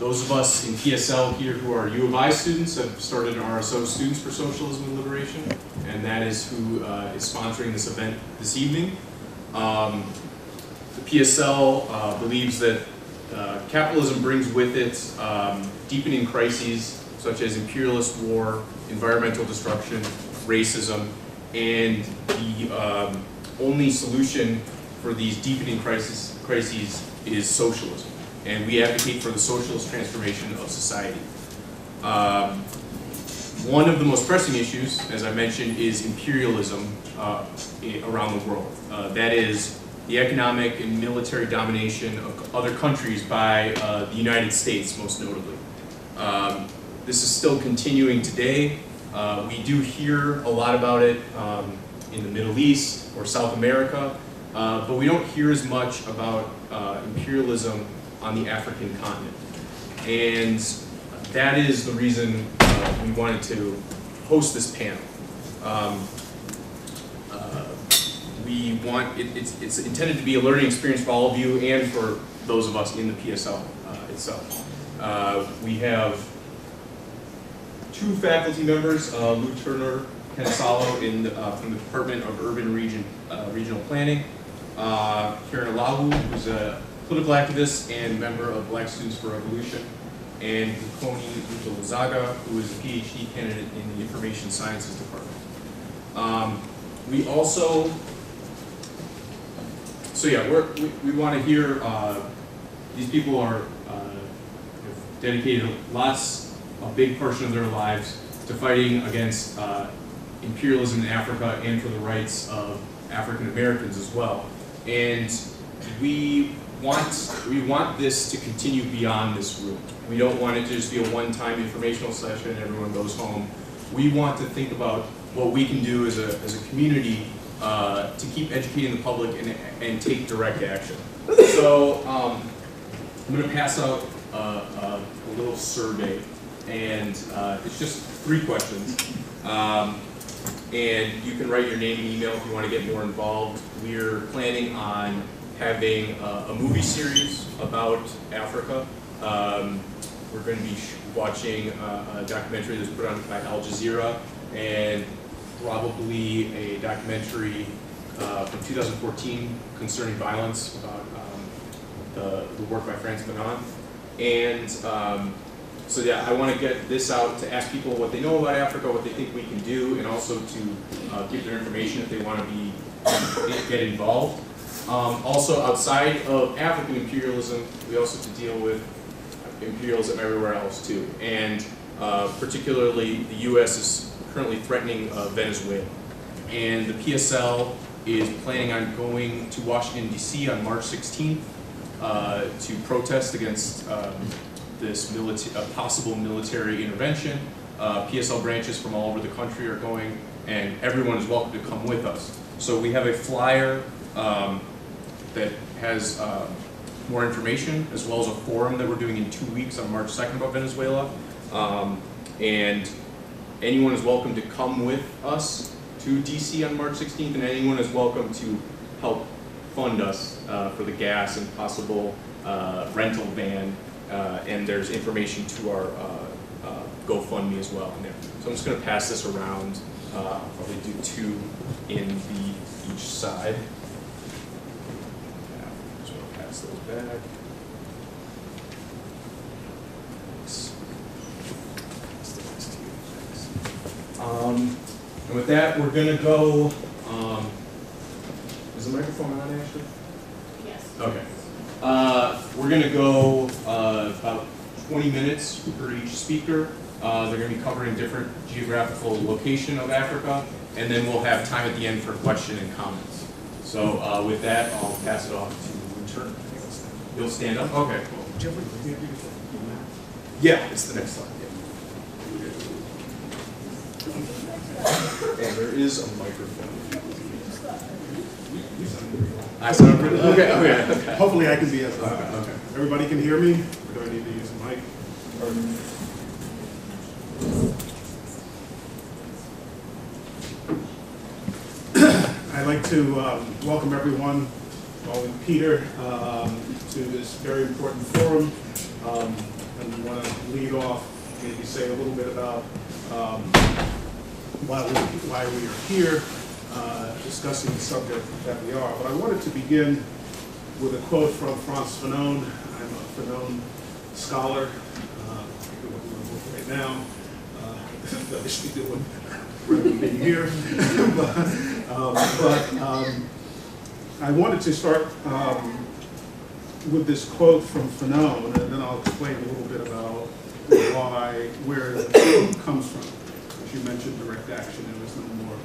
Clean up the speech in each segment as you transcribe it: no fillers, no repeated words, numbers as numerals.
Those of us in PSL here who are U of I students have started an RSO Students for Socialism and Liberation, and that is who is sponsoring this event this evening. The PSL believes that capitalism brings with it deepening crises such as imperialist war, environmental destruction, racism, and the only solution for these deepening crises is socialism. And we advocate for the socialist transformation of society. One of the most pressing issues, as I mentioned, is imperialism around the world. That is the economic and military domination of other countries by the United States, most notably. This is still continuing today. We do hear a lot about it in the Middle East or South America, but we don't hear as much about imperialism on the African continent. And that is the reason we wanted to host this panel. It's intended to be a learning experience for all of you and for those of us in the PSL itself. We have two faculty members, Lou Turner Cansalo from the Department of Urban Regional Planning, Karen Alahu, who's a political activist and member of Black Students for Revolution, and Koni Utolazaga, who is a PhD candidate in the Information Sciences Department. We also, we want to hear, these people are dedicated a big portion of their lives to fighting against imperialism in Africa and for the rights of African Americans as well. And we want this to continue beyond this room. We don't want it to just be a one-time informational session and everyone goes home. We want to think about what we can do as a community to keep educating the public and take direct action. So I'm going to pass out a little survey, and it's just 3 questions. And you can write your name and email if you want to get more involved. We're planning on having a movie series about Africa. We're going to be watching a documentary that's put on by Al Jazeera, and probably a documentary from 2014 concerning violence about the work by Frantz Fanon. And I want to get this out to ask people what they know about Africa, what they think we can do, and also to give their information if they want to get involved. Also, outside of African imperialism, we also have to deal with imperialism everywhere else too. And particularly, the U.S. is currently threatening Venezuela. And the PSL is planning on going to Washington, D.C. on March 16th to protest against this possible military intervention. PSL branches from all over the country are going, and everyone is welcome to come with us. So we have a flyer that has more information, as well as a forum that we're doing in 2 weeks on March 2nd about Venezuela. And anyone is welcome to come with us to DC on March 16th, and anyone is welcome to help fund us for the gas and possible rental van. And there's information to our GoFundMe as well in there. So I'm just going to pass this around. I'll probably do 2 in each side. Just want to pass those back. And with that, we're going to go. Is the microphone on, Ashley? Yes. Okay. We're going to go about 20 minutes for each speaker. They're going to be covering different geographical location of Africa, and then we'll have time at the end for question and comments. So with that, I'll pass it off to Turner. You'll stand up? Okay, cool. Yeah, it's the next slide. Yeah. And there is a microphone. I sound pretty. Okay. Hopefully I can be as loud. Okay. Everybody can hear me? Or do I need to use a mic? I'd like to welcome everyone, along with Peter, to this very important forum. and we want to lead off, maybe say a little bit about why we are here discussing the subject that we are. But I wanted to begin with a quote from Frantz Fanon. I'm a Fanon scholar. I'm doing a book right now. I should be doing rather than being here. but I wanted to start with this quote from Fanon, and then I'll explain a little bit about where the quote comes from. As you mentioned, direct action, there was no more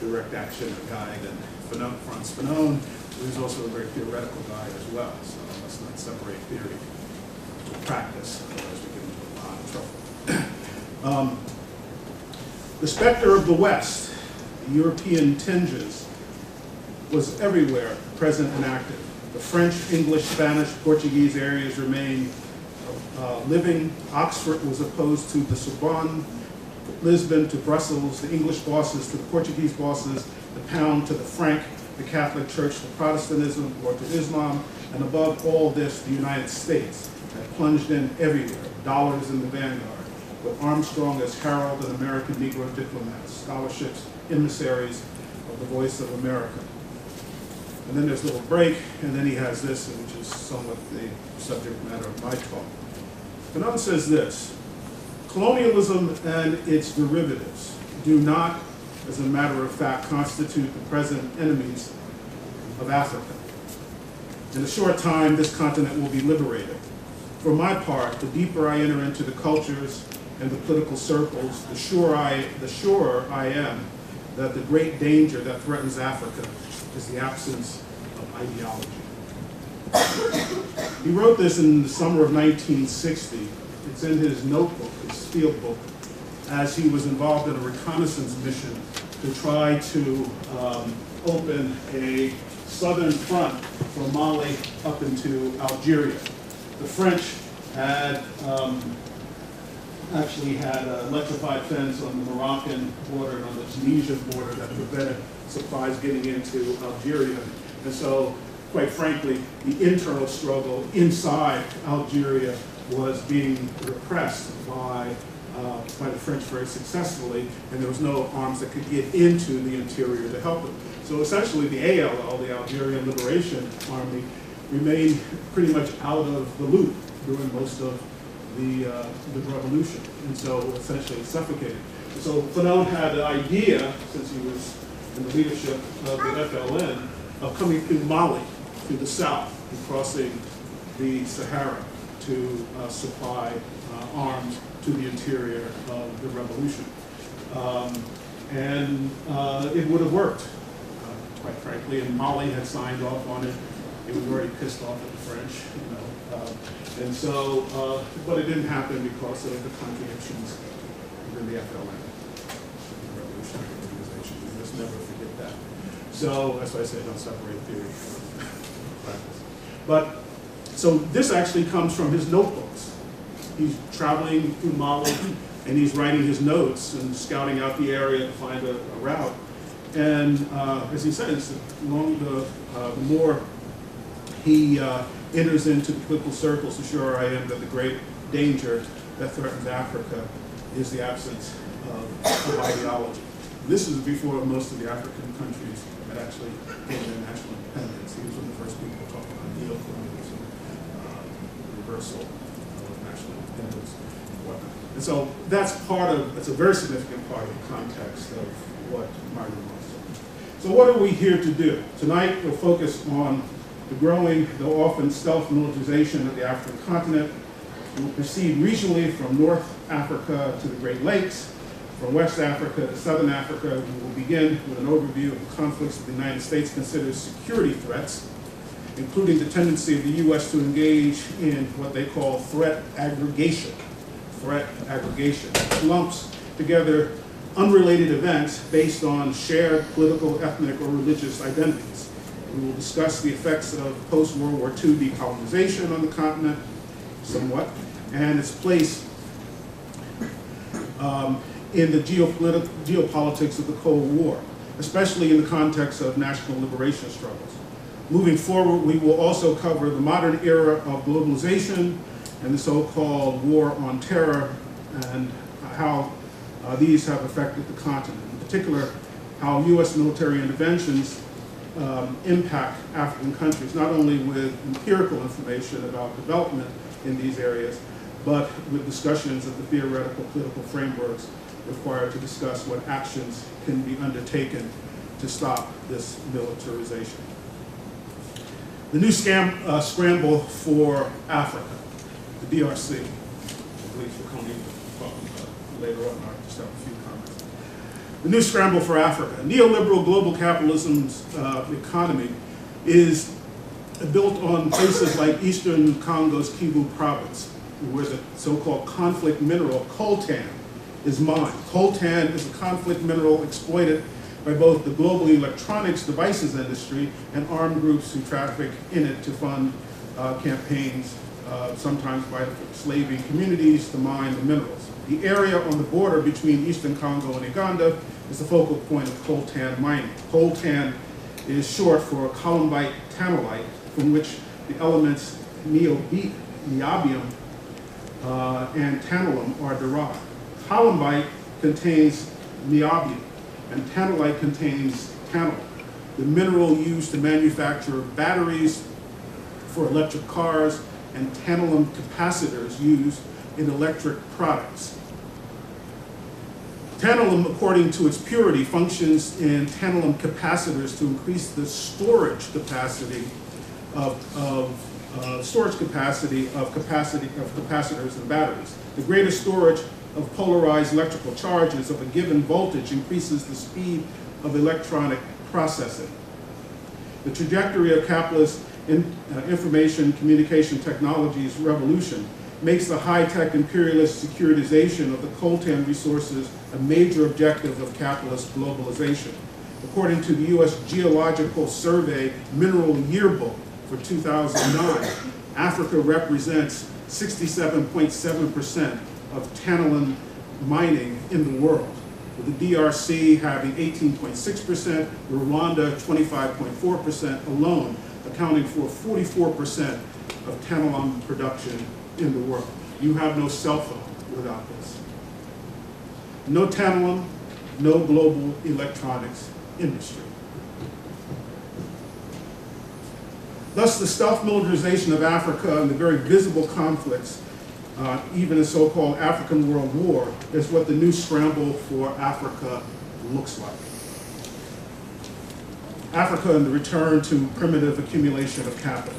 direct action guy than Frantz Fanon, who is also a very theoretical guy as well. So let's not separate theory from practice, otherwise we get into a lot of trouble. The specter of the West, the European tinges, was everywhere present and active. The French, English, Spanish, Portuguese areas remained living. Oxford was opposed to the Sorbonne, Lisbon to Brussels, the English bosses to the Portuguese bosses, the pound to the franc, the Catholic Church to Protestantism or to Islam, and above all this, the United States had plunged in everywhere, dollars in the vanguard, with Armstrong as herald and American Negro diplomats, scholarships, emissaries of the voice of America. And then there's a little break, and then he has this, which is somewhat the subject matter of my talk. Fanon says this: colonialism and its derivatives do not, as a matter of fact, constitute the present enemies of Africa. In a short time, this continent will be liberated. For my part, the deeper I enter into the cultures and the political circles, the surer I am that the great danger that threatens Africa is the absence of ideology. He wrote this in the summer of 1960. It's in his notebook, his field book, as he was involved in a reconnaissance mission to try to open a southern front from Mali up into Algeria. The French had actually had an electrified fence on the Moroccan border and on the Tunisian border that prevented supplies getting into Algeria. And so, quite frankly, the internal struggle inside Algeria was being repressed by the French very successfully, and there was no arms that could get into the interior to help them. So essentially the ALL, the Algerian Liberation Army, remained pretty much out of the loop during most of the revolution, and so essentially suffocated. So Fanon had the idea, since he was in the leadership of the FLN, of coming through Mali, through the south, and crossing the Sahara to supply arms to the interior of the revolution. And it would have worked, quite frankly, and Mali had signed off on it. It was already pissed off at the French, you know. And so, but it didn't happen because of the contradictions within the FLN, the revolutionary organization. You just never forget that. So that's why I say don't separate theory from practice. But, so this actually comes from his notebooks. He's traveling through Mali, and he's writing his notes and scouting out the area to find a route. And as he says, the more he enters into the political circles, the surer I am that the great danger that threatens Africa is the absence of ideology. This is before most of the African countries had actually gained their national independence. He was one of the first people to talk about neo-colonialism, the reversal of national independence and whatnot. And so that's a very significant part of the context of what my remarks are. So what are we here to do? Tonight we'll focus on the growing, though often stealth militarization of the African continent. We will proceed regionally from North Africa to the Great Lakes, from West Africa to Southern Africa. We will begin with an overview of the conflicts that the United States considers security threats, including the tendency of the U.S. to engage in what they call threat aggregation. Threat aggregation lumps together unrelated events based on shared political, ethnic, or religious identities. We will discuss the effects of post-World War II decolonization on the continent, somewhat, and its place in the geopolitics of the Cold War, especially in the context of national liberation struggles. Moving forward, we will also cover the modern era of globalization and the so-called war on terror, and how these have affected the continent. In particular, how U.S. military interventions impact African countries, not only with empirical information about development in these areas, but with discussions of the theoretical political frameworks required to discuss what actions can be undertaken to stop this militarization. The new scramble for Africa, the DRC, I believe we're going to talk about later on. I just have a few comments. The new scramble for Africa. Neoliberal global capitalism's economy is built on places like eastern Congo's Kivu province, where the so-called conflict mineral coltan is mined. Coltan is a conflict mineral exploited by both the global electronics devices industry and armed groups who traffic in it to fund campaigns, sometimes by slaving communities to mine the minerals. The area on the border between eastern Congo and Uganda is the focal point of coltan mining. Coltan is short for columbite tantalite, from which the elements niobium and tantalum are derived. Columbite contains niobium, and tantalite contains tantalum, the mineral used to manufacture batteries for electric cars and tantalum capacitors used in electric products. Tantalum, according to its purity, functions in tantalum capacitors to increase the storage capacity of capacitors and batteries. The greater storage of polarized electrical charges of a given voltage increases the speed of electronic processing. The trajectory of capitalist information communication technologies revolution makes the high-tech imperialist securitization of the coltan resources a major objective of capitalist globalization. According to the U.S. Geological Survey Mineral Yearbook for 2009, Africa represents 67.7% of tantalum mining in the world, with the DRC having 18.6%, Rwanda 25.4% alone, accounting for 44% of tantalum production in the world. You have no cell phone without this. No tantalum, no global electronics industry. Thus, the stealth militarization of Africa and the very visible conflicts, even the so-called African World War, is what the new scramble for Africa looks like. Africa and the return to primitive accumulation of capital.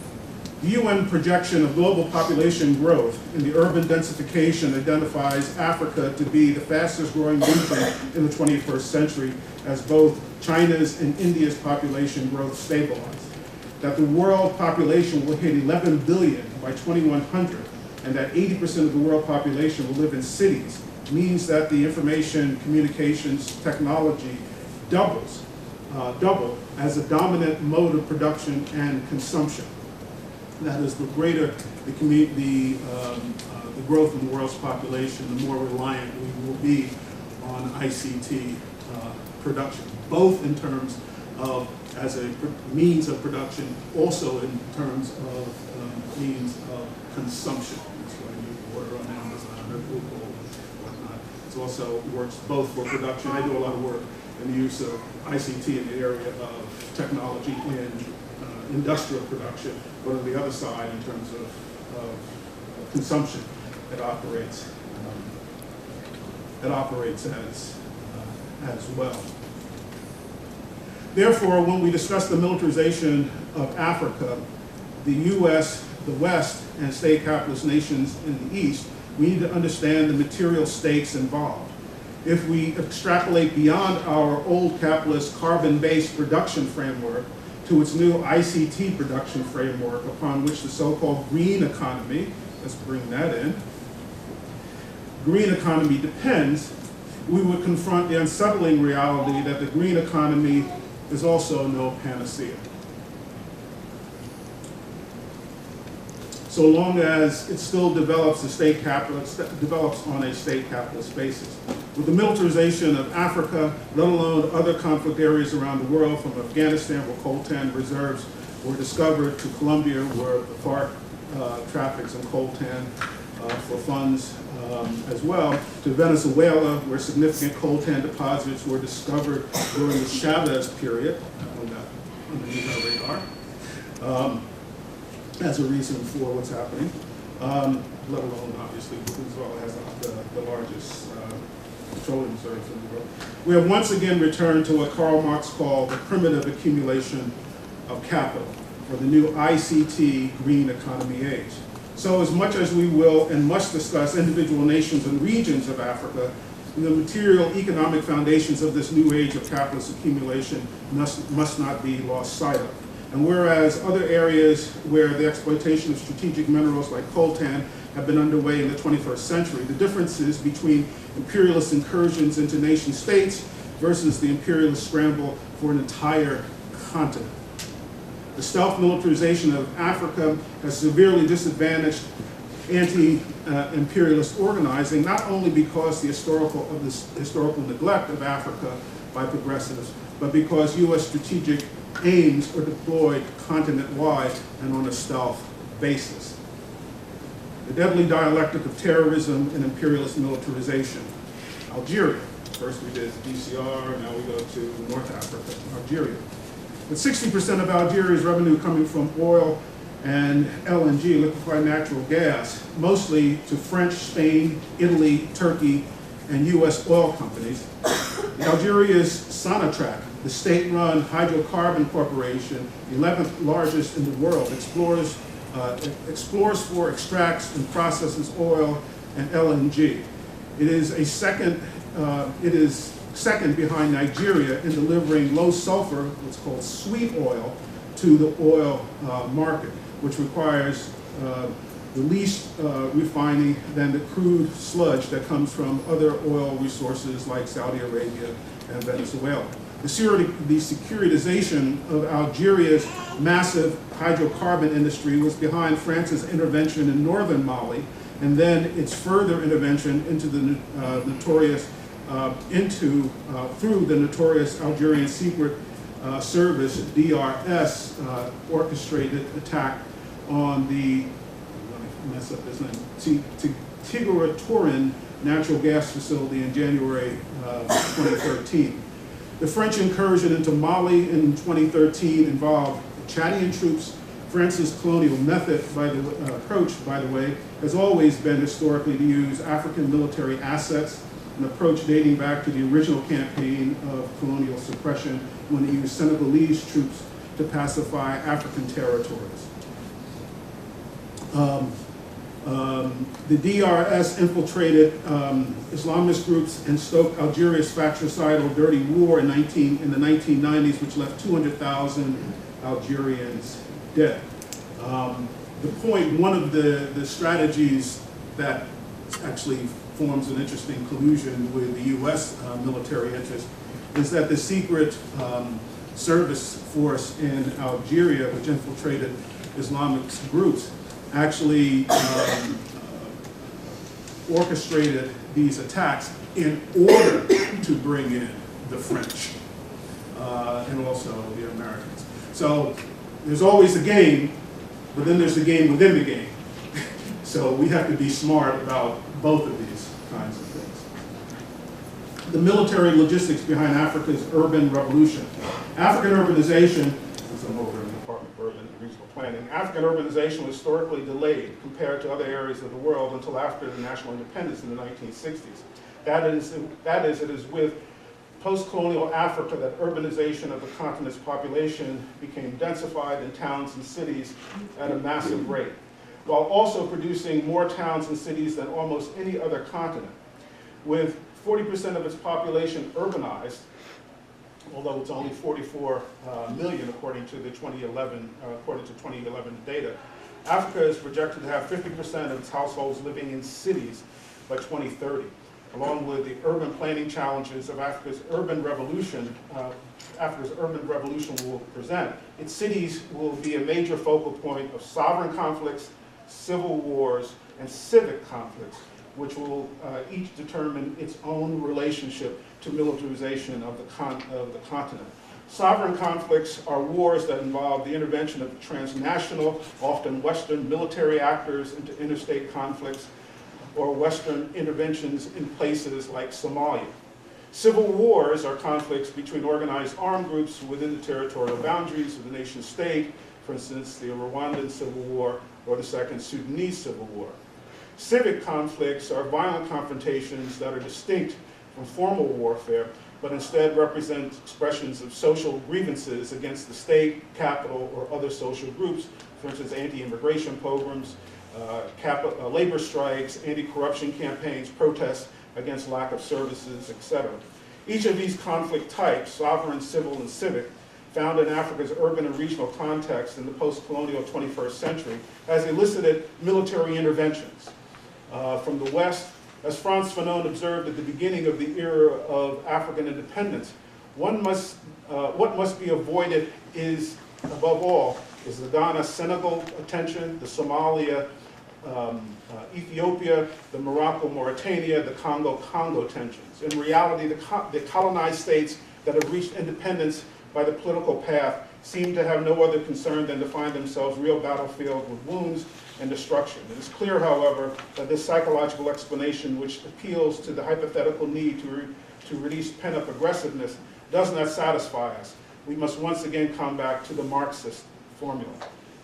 The UN projection of global population growth in the urban densification identifies Africa to be the fastest growing region in the 21st century as both China's and India's population growth stabilize. That the world population will hit 11 billion by 2100, and that 80% of the world population will live in cities, means that the information communications technology double as a dominant mode of production and consumption. That is, the greater the growth in the world's population, the more reliant we will be on ICT production, both in terms of as a means of production, also in terms of means of consumption. That's why you order on Amazon or Google and whatnot. It also works both for production. I do a lot of work in the use of ICT in the area of technology in industrial production, but on the other side, in terms of consumption, it operates as well. Therefore, when we discuss the militarization of Africa, the U.S., the West, and state capitalist nations in the East, we need to understand the material stakes involved. If we extrapolate beyond our old capitalist carbon-based production framework to its new ICT production framework upon which the so-called green economy, let's bring that in, green economy depends, we would confront the unsettling reality that the green economy is also no panacea. So long as it still develops on a state capitalist basis. With the militarization of Africa, let alone other conflict areas around the world, from Afghanistan, where coltan reserves were discovered, to Colombia, where the FARC traffics in coltan, for funds as well, to Venezuela, where significant coltan deposits were discovered during the Chavez period, underneath our radar, as a reason for what's happening, let alone, obviously, Venezuela has the largest petroleum reserves in the world. We have once again returned to what Karl Marx called the primitive accumulation of capital, or the new ICT green economy age. So as much as we will and must discuss individual nations and regions of Africa, the material economic foundations of this new age of capitalist accumulation must not be lost sight of. And whereas other areas where the exploitation of strategic minerals like coltan have been underway in the 21st century, the differences between imperialist incursions into nation states versus the imperialist scramble for an entire continent. The stealth militarization of Africa has severely disadvantaged anti-imperialist organizing, not only because the historical neglect of Africa by progressives, but because U.S. strategic aims are deployed continent-wide and on a stealth basis. The deadly dialectic of terrorism and imperialist militarization. Algeria. First we did DCR, now we go to North Africa, Algeria. With 60% of Algeria's revenue coming from oil and LNG, liquefied natural gas, mostly to French, Spain, Italy, Turkey, and U.S. oil companies. Algeria's Sonatrach, the state-run hydrocarbon corporation, 11th largest in the world, explores for, extracts, and processes oil and LNG. It is second behind Nigeria in delivering low sulfur, what's called sweet oil, to the oil market, which requires the least refining than the crude sludge that comes from other oil resources like Saudi Arabia and Venezuela. The securitization of Algeria's massive hydrocarbon industry was behind France's intervention in northern Mali, and then its further intervention into the through the notorious Algerian secret service DRS orchestrated attack on the Tigre-Turin natural gas facility in January 2013. The French incursion into Mali in 2013 involved Chadian troops. France's colonial approach, by the way, has always been historically to use African military assets, an approach dating back to the original campaign of colonial suppression when it used Senegalese troops to pacify African territories. The DRS infiltrated Islamist groups and stoked Algeria's fratricidal dirty war in the 1990s, which left 200,000 Algerians dead. One of the strategies that actually forms an interesting collusion with the U.S. Military interest is that the secret service force in Algeria, which infiltrated Islamic groups, actually orchestrated these attacks in order to bring in the French and also the Americans. So there's always a game, but then there's a game within the game. So we have to be smart about both of these kinds of things. The military logistics behind Africa's urban revolution. African urbanization, since I'm over in the Department of Urban and Regional Planning, African urbanization was historically delayed compared to other areas of the world until after the national independence in the 1960s. That is, it is with post-colonial Africa that urbanization of the continent's population became densified in towns and cities at a massive rate, while also producing more towns and cities than almost any other continent. With 40% of its population urbanized, although it's only 44 million according to 2011 data, Africa is projected to have 50% of its households living in cities by 2030. Along with the urban planning challenges of Africa's urban revolution will present, its cities will be a major focal point of sovereign conflicts, civil wars, and civic conflicts, which will each determine its own relationship to militarization of the continent. Sovereign conflicts are wars that involve the intervention of transnational, often Western military actors into interstate conflicts, or Western interventions in places like Somalia. Civil wars are conflicts between organized armed groups within the territorial boundaries of the nation state, for instance, the Rwandan Civil War or the Second Sudanese Civil War. Civic conflicts are violent confrontations that are distinct from formal warfare, but instead represent expressions of social grievances against the state, capital, or other social groups, for instance, anti-immigration pogroms, labor strikes, anti-corruption campaigns, protests against lack of services, etc. Each of these conflict types, sovereign, civil, and civic, found in Africa's urban and regional context in the post-colonial 21st century, has elicited military interventions from the West. As Frantz Fanon observed at the beginning of the era of African independence, what must be avoided is, above all, is the Ghana-Senegal tension, the Somalia, Ethiopia, the Morocco-Mauritania, the Congo-Congo tensions. In reality, the colonized states that have reached independence by the political path seem to have no other concern than to find themselves real battlefield with wounds and destruction. It is clear, however, that this psychological explanation, which appeals to the hypothetical need to release pent-up aggressiveness, does not satisfy us. We must once again come back to the Marxist formula.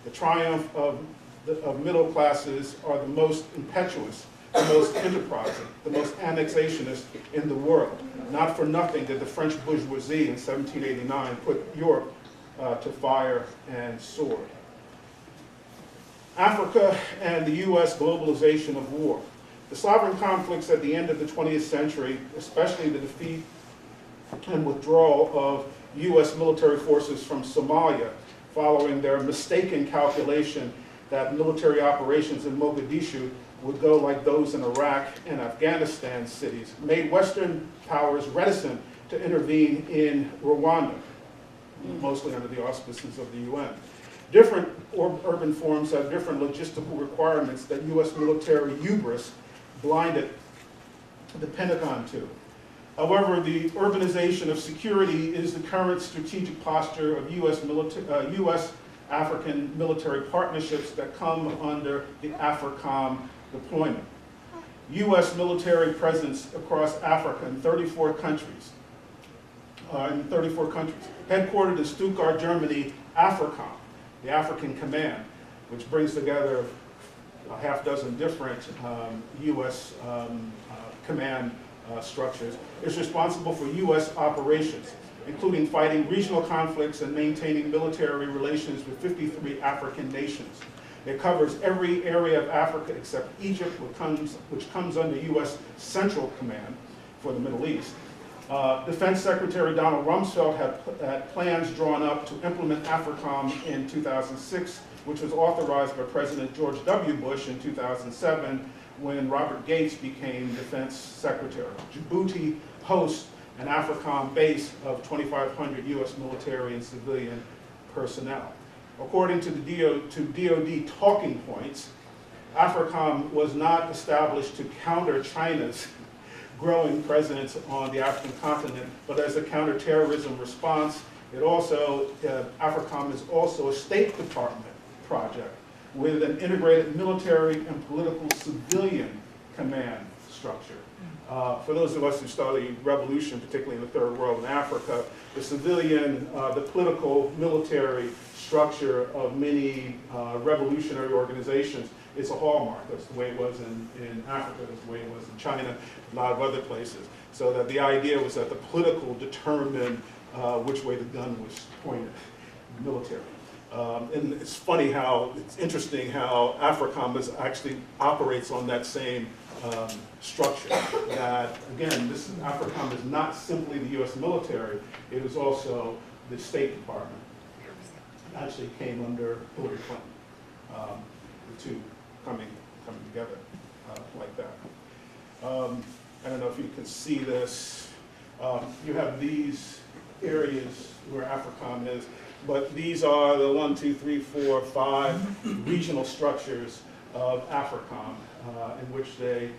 The triumph of middle classes are the most impetuous, the most enterprising, the most annexationist in the world. Not for nothing did the French bourgeoisie in 1789 put Europe to fire and sword. Africa and the U.S. globalization of war. The sovereign conflicts at the end of the 20th century, especially the defeat and withdrawal of U.S. military forces from Somalia following their mistaken calculation that military operations in Mogadishu would go like those in Iraq and Afghanistan cities, made Western powers reticent to intervene in Rwanda, mostly under the auspices of the UN. Different urban forms have different logistical requirements that U.S. military hubris blinded the Pentagon to. However, the urbanization of security is the current strategic posture of U.S. African military partnerships that come under the AFRICOM deployment. U.S. military presence across Africa in 34 countries. Headquartered in Stuttgart, Germany, AFRICOM, the African Command, which brings together a half dozen different U.S. command structures, is responsible for U.S. operations, including fighting regional conflicts and maintaining military relations with 53 African nations. It covers every area of Africa except Egypt, which comes under U.S. Central Command for the Middle East. Defense Secretary Donald Rumsfeld had plans drawn up to implement AFRICOM in 2006, which was authorized by President George W. Bush in 2007 when Robert Gates became Defense Secretary. Djibouti hosts an AFRICOM base of 2,500 U.S. military and civilian personnel. According to the DoD talking points, AFRICOM was not established to counter China's growing presence on the African continent, but as a counterterrorism response. It also, AFRICOM is also a State Department project with an integrated military and political civilian command structure. For those of us who study revolution, particularly in the Third World and Africa, the civilian, the political, military structure of many revolutionary organizations is a hallmark. That's the way it was in Africa, that's the way it was in China, a lot of other places. So that the idea was that the political determined which way the gun was pointed, military. And it's funny how, it's interesting how AFRICOM actually operates on that same structure. That, again, AFRICOM is not simply the U.S. military, it is also the State Department. It actually came under Hillary Clinton, the two coming together like that. I don't know if you can see this. You have these areas where AFRICOM is, but these are the 1, 2, 3, 4, 5 regional structures of AFRICOM in which they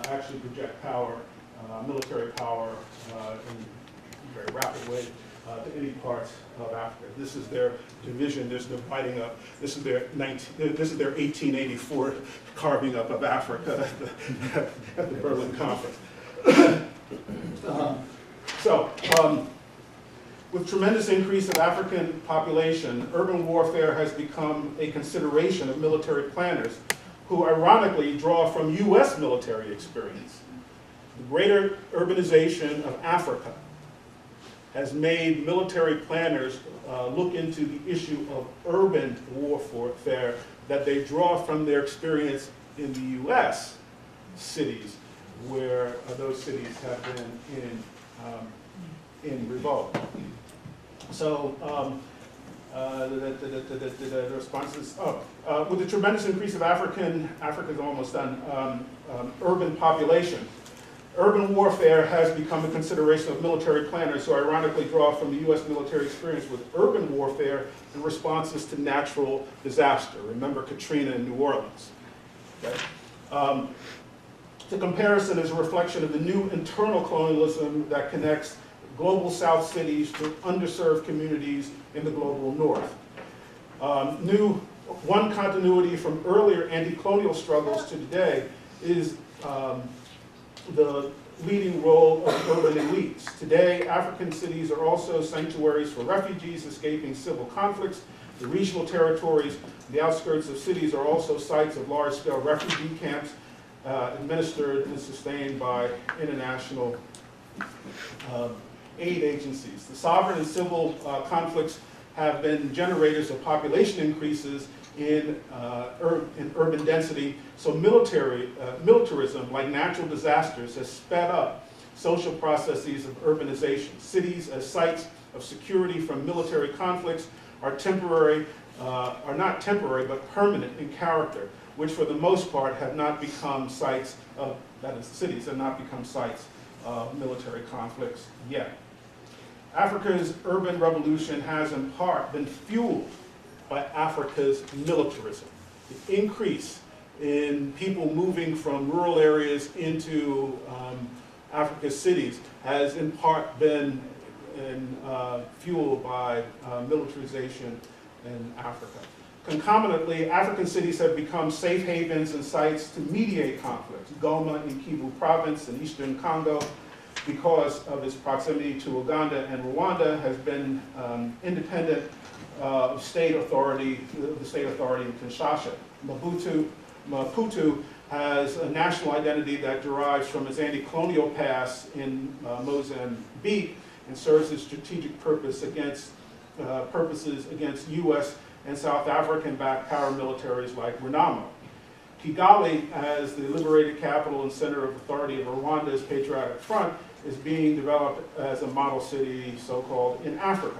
actually project power, military power in a very rapid way to any part of Africa. This is their division. There's dividing up. This is their 1884 carving up of Africa at the Berlin Conference. With tremendous increase of African population, urban warfare has become a consideration of military planners who ironically draw from U.S. military experience. The greater urbanization of Africa has made military planners look into the issue of urban warfare that they draw from their experience in the U.S. cities, where those cities have been in revolt. So the responses, with the tremendous increase of Africa's almost done, urban population, urban warfare has become a consideration of military planners who ironically draw from the U.S. military experience with urban warfare in responses to natural disaster. Remember Katrina in New Orleans. Okay? The comparison is a reflection of the new internal colonialism that connects global South cities to underserved communities in the global North. One continuity from earlier anti-colonial struggles to today is the leading role of urban elites. Today, African cities are also sanctuaries for refugees escaping civil conflicts. The regional territories, the outskirts of cities are also sites of large-scale refugee camps administered and sustained by international aid agencies. The sovereign and civil conflicts have been generators of population increases in urban density, so militarism, like natural disasters, has sped up social processes of urbanization. Cities as sites of security from military conflicts are not temporary, but permanent in character, which for the most part have not become sites of, that is, cities have not become sites of military conflicts yet. Africa's urban revolution has in part been fueled by Africa's militarism. The increase in people moving from rural areas into Africa's cities has in part been fueled by militarization in Africa. Concomitantly, African cities have become safe havens and sites to mediate conflicts. Goma in Kivu province in eastern Congo, because of its proximity to Uganda and Rwanda, has been independent of state authority, the state authority in Kinshasa. Maputo has a national identity that derives from its anti-colonial past in Mozambique and serves its strategic purposes against U.S. and South African-backed paramilitaries like Renamo. Kigali, as the liberated capital and center of authority of Rwanda's Patriotic Front, is being developed as a model city, so-called, in Africa.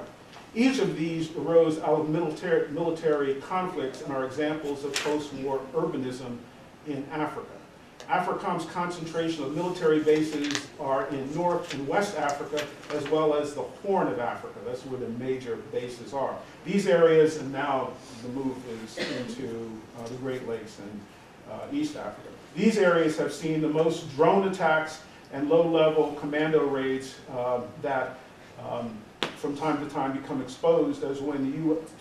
Each of these arose out of military conflicts and are examples of post-war urbanism in Africa. AFRICOM's concentration of military bases are in North and West Africa, as well as the Horn of Africa. That's where the major bases are. These areas, and now the move is into the Great Lakes and East Africa. These areas have seen the most drone attacks and low-level commando raids that from time to time become exposed, as when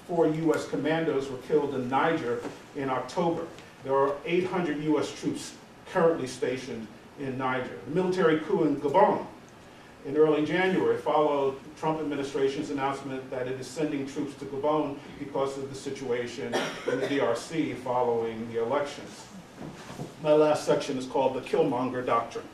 4 U.S. commandos were killed in Niger in October. There are 800 U.S. troops currently stationed in Niger. The military coup in Gabon in early January followed the Trump administration's announcement that it is sending troops to Gabon because of the situation in the DRC following the elections. My last section is called the Killmonger Doctrine.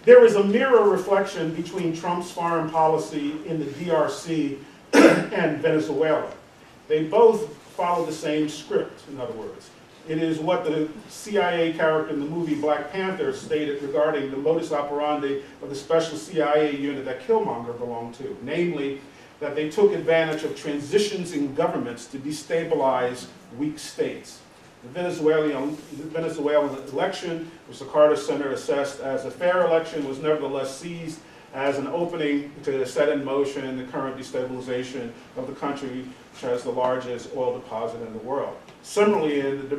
There is a mirror reflection between Trump's foreign policy in the DRC and Venezuela. They both follow the same script, in other words. It is what the CIA character in the movie Black Panther stated regarding the modus operandi of the special CIA unit that Killmonger belonged to, namely that they took advantage of transitions in governments to destabilize weak states. The Venezuelan election, which the Carter Center assessed as a fair election, was nevertheless seized as an opening to set in motion the current destabilization of the country, which has the largest oil deposit in the world. Similarly, in the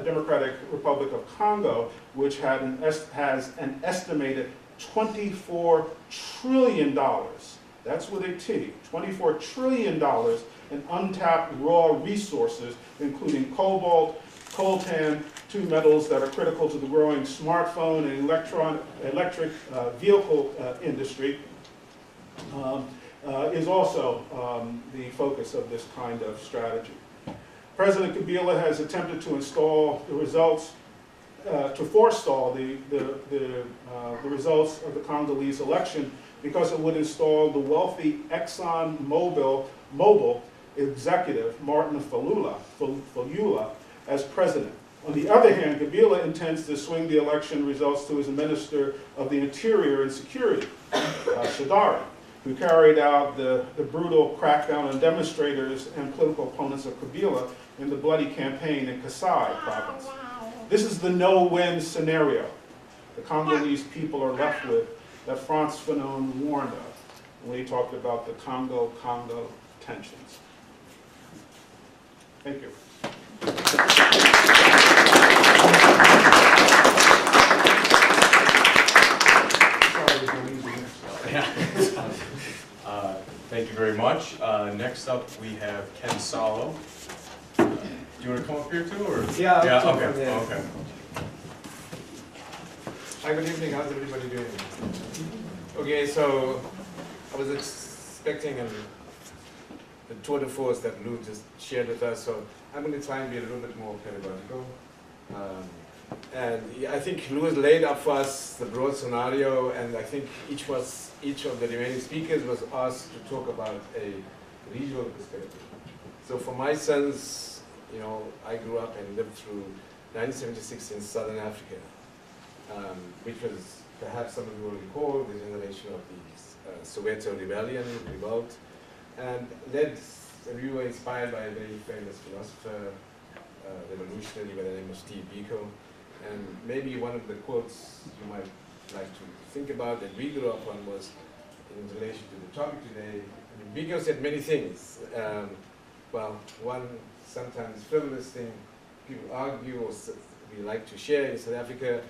Democratic Republic of Congo, which has an estimated $24 trillion, that's with a T, $24 trillion in untapped raw resources, including cobalt, coltan, two metals that are critical to the growing smartphone and electric vehicle industry, is also the focus of this kind of strategy. President Kabila has attempted to install the results, to forestall the results of the Congolese election because it would install the wealthy ExxonMobil executive Martin Fayulu as president. On the other hand, Kabila intends to swing the election results to his Minister of the Interior and Security, Shadari, who carried out the brutal crackdown on demonstrators and political opponents of Kabila in the bloody campaign in Kasai province. This is the no-win scenario the Congolese people are left with that Frantz Fanon warned of when he talked about the Congo-Congo tensions. Thank you. Thank you very much. Next up, we have Ken Salo. Do you want to come up here too, or? Yeah. Okay. Okay. Hi, good evening. How's everybody doing? Okay, so I was expecting the tour de force that Lou just shared with us, so I'm going to try and be a little bit more pedagogical. And I think Lou has laid up for us the broad scenario, and I think each of the remaining speakers was asked to talk about a regional perspective. So for my sons, I grew up and lived through 1976 in Southern Africa, which was, perhaps some of you will recall, the generation of the Soweto rebellion, revolt, and we were inspired by a very famous philosopher, revolutionary by the name of Steve Biko. And maybe one of the quotes you might like to think about that we grew up on was in relation to the topic today. Biko said many things. Well, one sometimes frivolous thing people argue or we like to share in South Africa,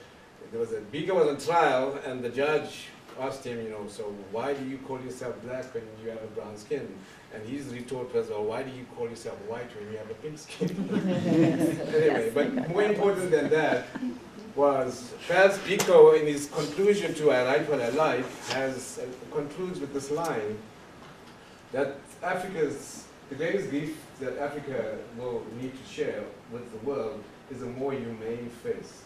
Biko was on trial and the judge asked him, so why do you call yourself black when you have a brown skin? And his retort was, well, why do you call yourself white when you have a pink skin? Anyway, but more important than that was Charles Biko, in his conclusion to I Write What I Like, concludes with this line that the greatest gift that Africa will need to share with the world is a more humane face,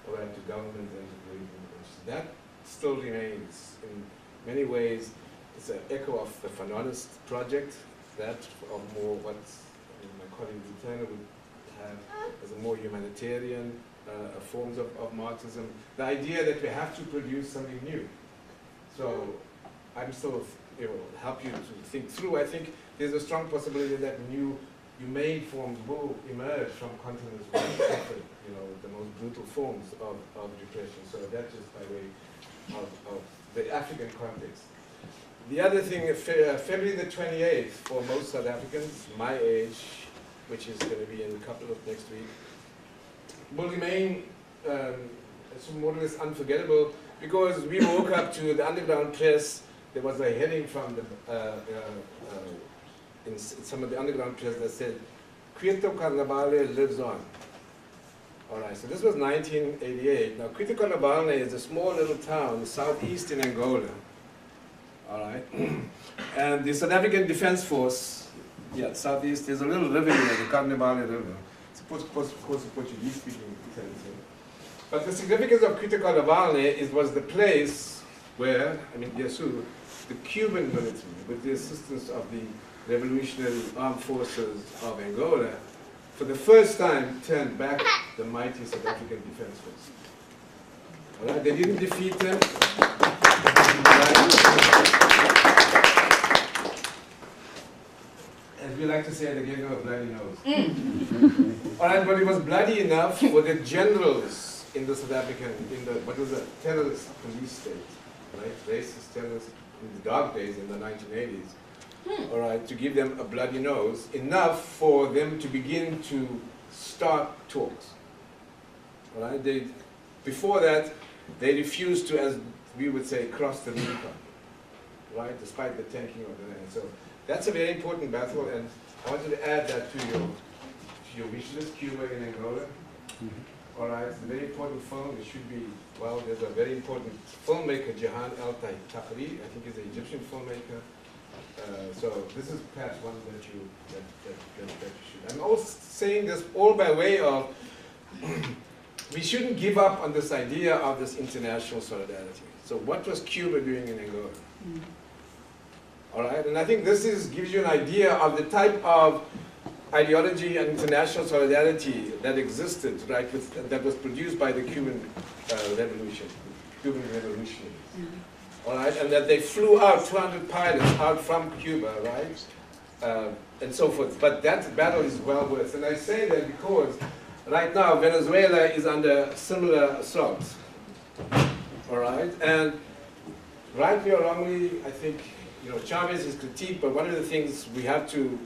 to government and to great innovation. That still remains in many ways. It's an echo of the Fanonist project, that of more what my colleague Lieutenant would have as a more humanitarian forms of Marxism. The idea that we have to produce something new. So I'm still help you to think through. I think there's a strong possibility that new humane forms will emerge from continents where we suffered, the most brutal forms of depression. So that's just by way of the African context. The other thing, February the 28th, for most South Africans, my age, which is going to be in a couple of next week, will remain more or less unforgettable because we woke up to the underground press. There was a heading from in some of the underground press that said, Quito Carnavale lives on. All right, so this was 1988. Now, Quito Carnavale is a small little town southeast in Angola. All right, and the South African Defense Force, southeast, there's a little river here, the Carnavale River. It's of course a Portuguese-speaking territory. But the significance of Quito Carnavale was the place where, the Cuban military, with the assistance of the Revolutionary Armed Forces of Angola, for the first time turned back the mighty South African Defense Force. All right, they didn't defeat them. As we like to say, they gave them a bloody nose. All right, but it was bloody enough for the generals in the South African, what was a terrorist police state, right? Racist terrorists in the dark days in the 1980s. All right, to give them a bloody nose, enough for them to begin to start talks. All right, before that, they refused to, as we would say, cross the Rubicon, right, despite the tanking of the land. So that's a very important battle, and I wanted to add that to your wish list, Cuba in Angola. All right, it's a very important film. It should be, well, there's a very important filmmaker, Jahan El-Takri, I think he's an Egyptian filmmaker. So this is perhaps one that you should. I'm also saying this all by way of we shouldn't give up on this idea of this international solidarity. So what was Cuba doing in Angola? All right, and I think this gives you an idea of the type of ideology and international solidarity that existed, right, that was produced by the Cuban Revolution, Cuban revolutionaries. All right, and that they flew out 200 pilots out from Cuba, right, and so forth. But that battle is well worth. And I say that because right now Venezuela is under similar assaults. All right, and rightly or wrongly, I think Chavez is critiqued, but one of the things we have to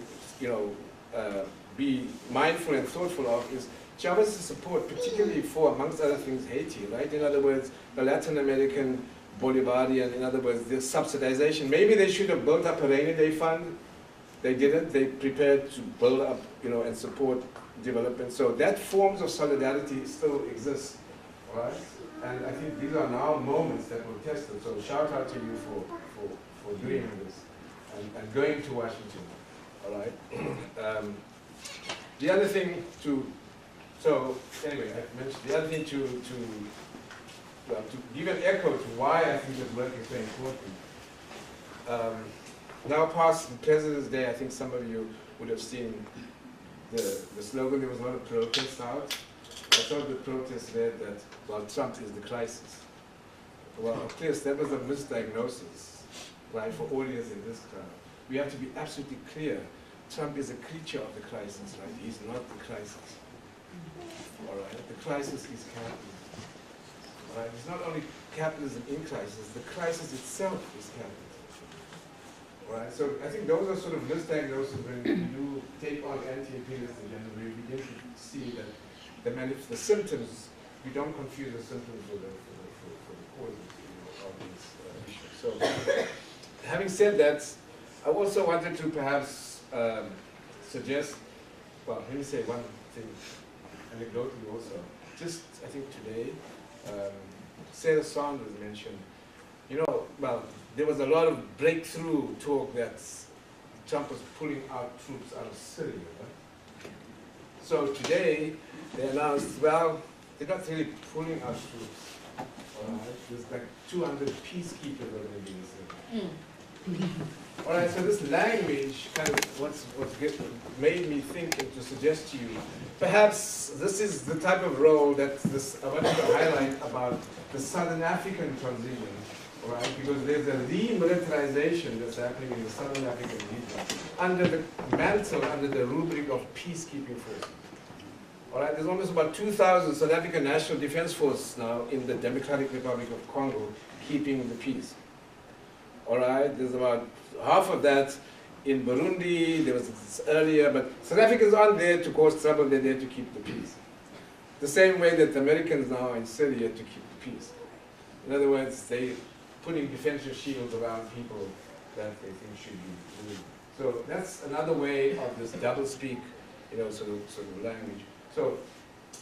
be mindful and thoughtful of is Chavez's support, particularly for, amongst other things, Haiti. Right, in other words, the Latin American Bolivarian, in other words, the subsidization. Maybe they should have built up a rainy day fund. They didn't. They prepared to build up, and support development. So that forms of solidarity still exists, all right? And I think these are now moments that will test them. So shout out to you for doing this and going to Washington, all right? The other thing so anyway, I mentioned the other thing to give an echo to why I think this work is very important. Now past President's Day, I think some of you would have seen the slogan. There was a lot of protests out. I thought the protest read that, well, Trump is the crisis. Well, of course, that was a misdiagnosis, right, for audience in this crowd. We have to be absolutely clear. Trump is a creature of the crisis, right? He's not the crisis. All right? The crisis is capitalism. Right? It's not only capitalism in crisis, the crisis itself is capitalism. Right? So I think those are sort of misdiagnoses when you take on anti-imperialist agenda, where you begin to see that the symptoms, we don't confuse the symptoms with the causes of these issues. So having said that, I also wanted to perhaps suggest, well, let me say one thing, anecdotally also. Just, I think today, Sarah Sanders mentioned, well, there was a lot of breakthrough talk that Trump was pulling out troops out of Syria, right? So today, they announced, well, they're not really pulling out troops. All right? There's like 200 peacekeepers are going to be in Syria. All right, so this language kind of what's made me think and to suggest to you, perhaps this is the type of role that I wanted to highlight about the Southern African transition, all right? Because there's a remilitarization that's happening in the Southern African region under the mantle, under the rubric of peacekeeping forces. All right, there's almost about 2,000 South African National Defense Force now in the Democratic Republic of Congo keeping the peace. All right, there's about half of that in Burundi. There was this earlier, but South Africans aren't there to cause trouble, they're there to keep the peace. The same way that the Americans now are in Syria to keep the peace. In other words, they're putting defensive shields around people that they think should be doing. So that's another way of this double speak, sort of language. So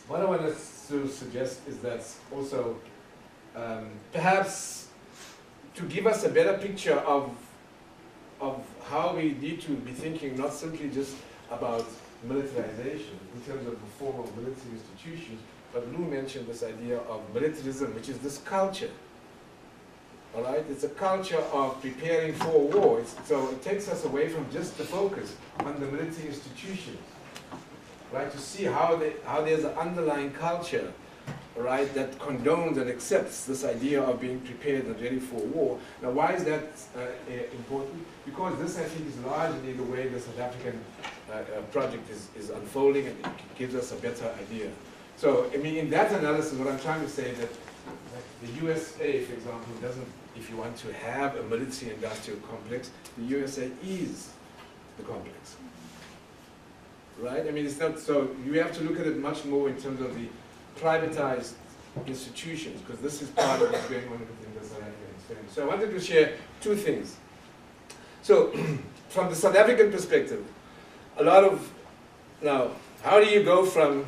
what I want to suggest is that also perhaps to give us a better picture of how we need to be thinking not simply just about militarization in terms of the form of military institutions, but Lou mentioned this idea of militarism, which is this culture. All right, it's a culture of preparing for war. So it takes us away from just the focus on the military institutions, right? To see how there's an underlying culture, right, that condones and accepts this idea of being prepared and ready for war. Now, why is that important? Because this, I think, is largely the way the South African project is unfolding, and it gives us a better idea. So, I mean, in that analysis, what I'm trying to say is that the USA, for example, doesn't if you want to have a military-industrial complex, the USA is the complex. Right? I mean, it's not so, you have to look at it much more in terms of the privatized institutions, because this is part of what's going on within the South African experience. So I wanted to share two things. So, from the South African perspective, a lot of, now, how do you go from,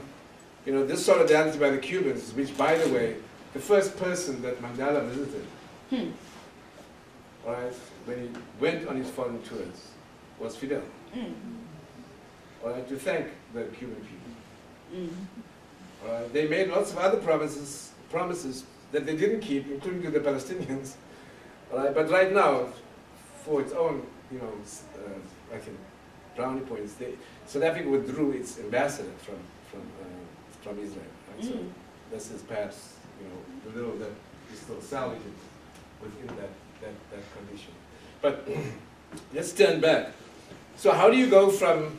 you know, this solidarity by the Cubans, which, by the way, the first person that Mandela visited, all right, when he went on his foreign tours, was Fidel. All right, to thank the Cuban people. All right, they made lots of other promises that they didn't keep, including to the Palestinians. All right, but right now, for its own, you know, I think, brownie points, South Africa withdrew its ambassador from Israel. Right? So this is perhaps, you know, the little that is still salvaged within that condition. But let's turn back. So how do you go from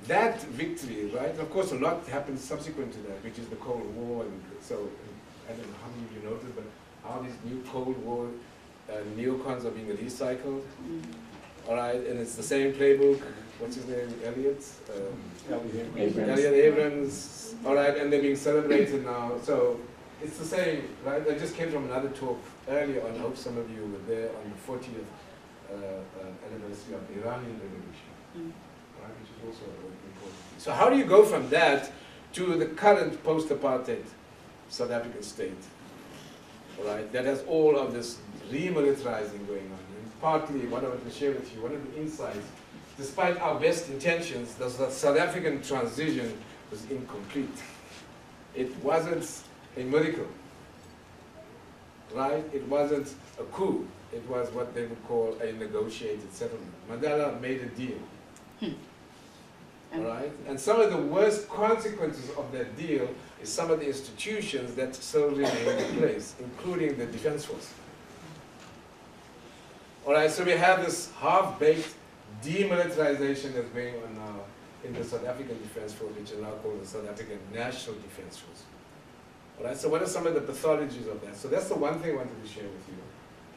that victory, right? Of course, a lot happened subsequent to that, which is the Cold War, and so I don't know how many of you noticed, but how these new Cold War neocons are being recycled. All right, and it's the same playbook. What's his name? Elliot Abrams. All right, and they're being celebrated now. So it's the same, right? I just came from another talk earlier on. I hope some of you were there on the 40th anniversary of the Iranian Revolution, right? Which is also important. So how do you go from that to the current post-apartheid South African state? All right, that has all of this remilitarizing going on. And partly, what I want to share with you, one of the insights, despite our best intentions, the South African transition was incomplete. It wasn't a miracle, right? It wasn't a coup. It was what they would call a negotiated settlement. Mandela made a deal, all right? And some of the worst consequences of that deal is some of the institutions that still remain in place, including the Defense Force. All right, so we have this half-baked demilitarization that's going on now in the South African Defense Force, which is now called the South African National Defense Force. All right, so what are some of the pathologies of that? So that's the one thing I wanted to share with you.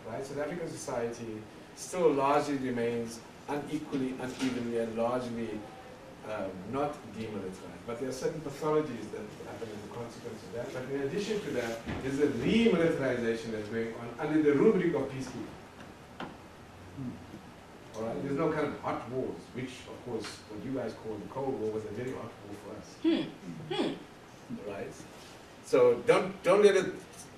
Right, South African society still largely remains unequally, unevenly, and largely not demilitarized. But there are certain pathologies that happen as a consequence of that. But in addition to that, there's a remilitarization that's going on under the rubric of peacekeeping. All right, there's no kind of hot wars, which, of course, what you guys call the Cold War was a very hot war for us. All right, so don't let it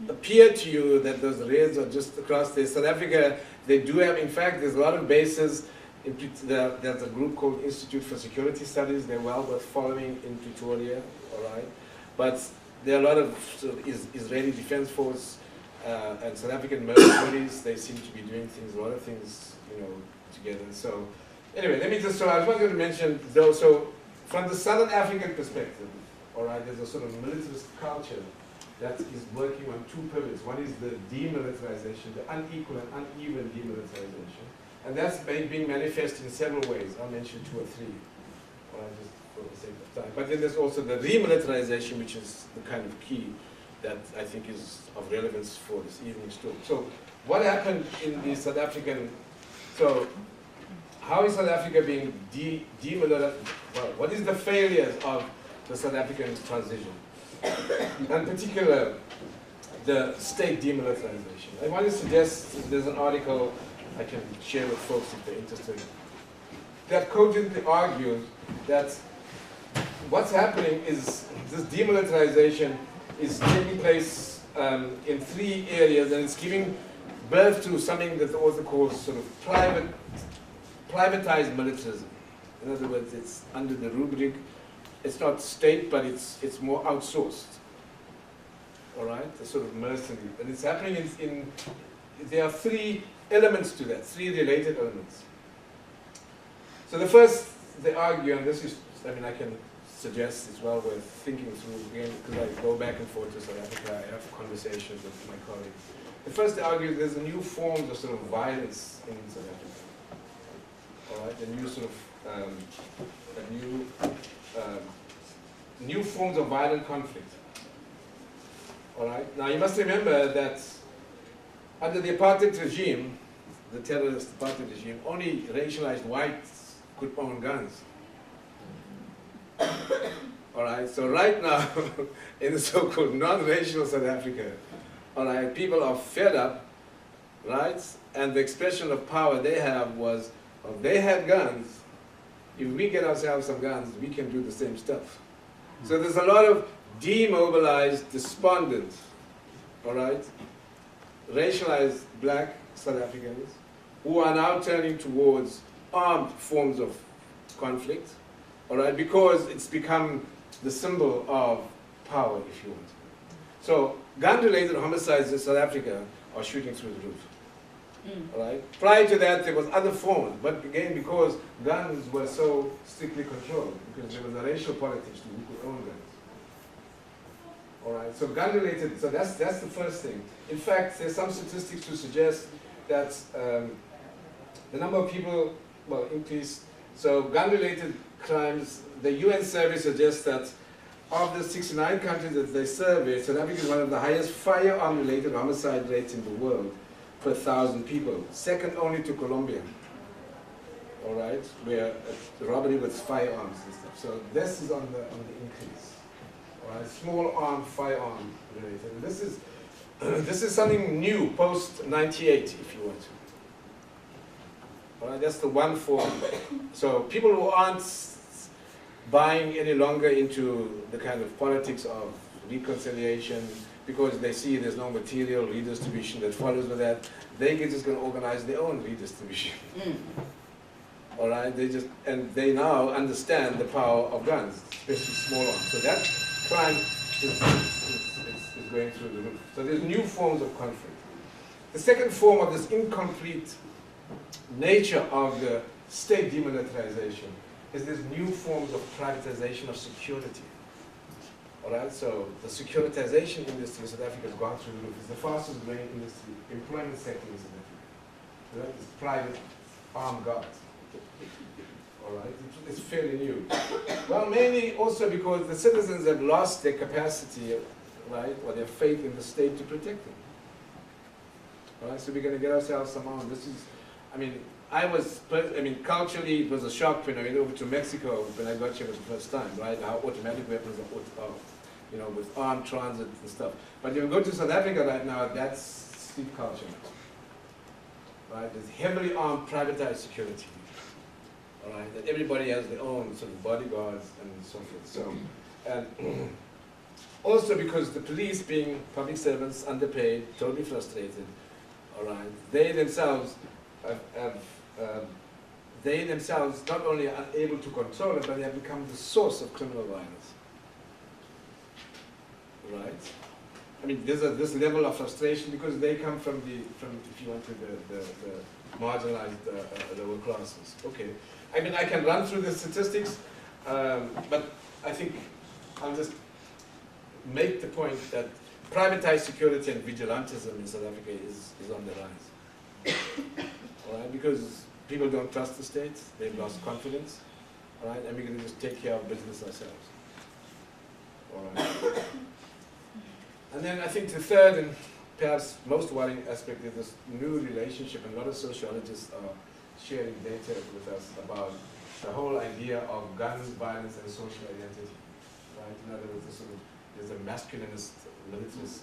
appear to you that those raids are just across there. South Africa, they do have, in fact, there's a lot of bases. There's a group called Institute for Security Studies. They're well worth following in Pretoria, all right? But there are a lot of, sort of Israeli Defense Force and South African mercenaries. They seem to be doing things, a lot of things, you know, together. So anyway, let me just, so I was going to mention, though, so from the Southern African perspective, all right, there's a sort of militarist culture that is working on two pivots. One is the demilitarization, the unequal and uneven demilitarization. And that's being manifest in several ways. I'll mention two or three, just for the sake of time. But then there's also the remilitarization, which is the kind of key that I think is of relevance for this evening's talk. So what happened in the South African, so how is South Africa being demilitarized? Well, what is the failures of the South African transition? In particular, the state demilitarization. I want to suggest there's an article I can share with folks if they're interested, that cogently argues that what's happening is this demilitarization is taking place in three areas, and it's giving birth to something that the author calls sort of privatized militarism. In other words, it's under the rubric, it's not state, but it's more outsourced. All right, the sort of mercenary, and it's happening in there are three elements to that, three related elements. So the first, they argue, and this is, I mean, I can suggest it's well worth thinking through again, because I go back and forth to South Africa, I have conversations with my colleagues. The first, they argue there's a new forms of sort of violence in South Africa. All right, a new sort of, new forms of violent conflict. All right. Now you must remember that under the apartheid regime, the terrorist apartheid regime, only racialized whites could own guns. All right, so right now, in the so-called non-racial South Africa, all right, people are fed up, right? And the expression of power they have was, well, they had guns. If we get ourselves some guns, we can do the same stuff. So there's a lot of demobilized, despondent, all right, racialized black South Africans who are now turning towards armed forms of conflict, all right, because it's become the symbol of power, if you want. So gun-related homicides in South Africa are shooting through the roof. All right. Prior to that, there was other forms, but again, because guns were so strictly controlled, because there was a racial politics to who could own guns. All right. So gun-related. So that's the first thing. In fact, there's some statistics to suggest that the number of people increased. So gun-related crimes. The UN survey suggests that of the 69 countries that they surveyed, South Africa is one of the highest firearm-related homicide rates in the world per 1,000 people, second only to Colombia, all right, where robbery with firearms and stuff. So this is on the increase, all right, small arm, firearm related. And this is something new, post-98, if you want to. All right, that's the one form. So people who aren't buying any longer into the kind of politics of reconciliation, because they see there's no material redistribution that follows with that, they're just going to organize their own redistribution. All right, they now understand the power of guns, especially small arms. So that crime is going through the roof. So there's new forms of conflict. The second form of this incomplete nature of the state demilitarization is there's new forms of privatization of security. All right, so the securitization industry in South Africa has gone through the roof. It's the fastest growing industry, employment sector in South Africa. Right? It's private armed guards. All right, it's fairly new. Well, mainly also because the citizens have lost their capacity, right, or their faith in the state to protect them. All right, so we're going to get ourselves some on. This is, culturally it was a shock when I went over to Mexico when I got here for the first time, right? How automatic weapons are, with armed transit and stuff. But if you go to South Africa right now, that's street culture, right? There's heavily armed, privatized security, all right? That everybody has their own sort of bodyguards and so forth. So, and also because the police, being public servants, underpaid, totally frustrated, all right? They themselves not only are unable to control it, but they have become the source of criminal violence. Right? I mean, there's this level of frustration because they come from if you want to, the marginalized lower classes. Okay. I mean, I can run through the statistics, but I think I'll just make the point that privatized security and vigilantism in South Africa is on the rise. All right? Because people don't trust the state, they've lost confidence, all right? And we're going to just take care of business ourselves. All right? And then I think the third and perhaps most worrying aspect is this new relationship, and a lot of sociologists are sharing data with us about the whole idea of guns, violence, and social identity. Right? In other words, there's a masculinist, militarist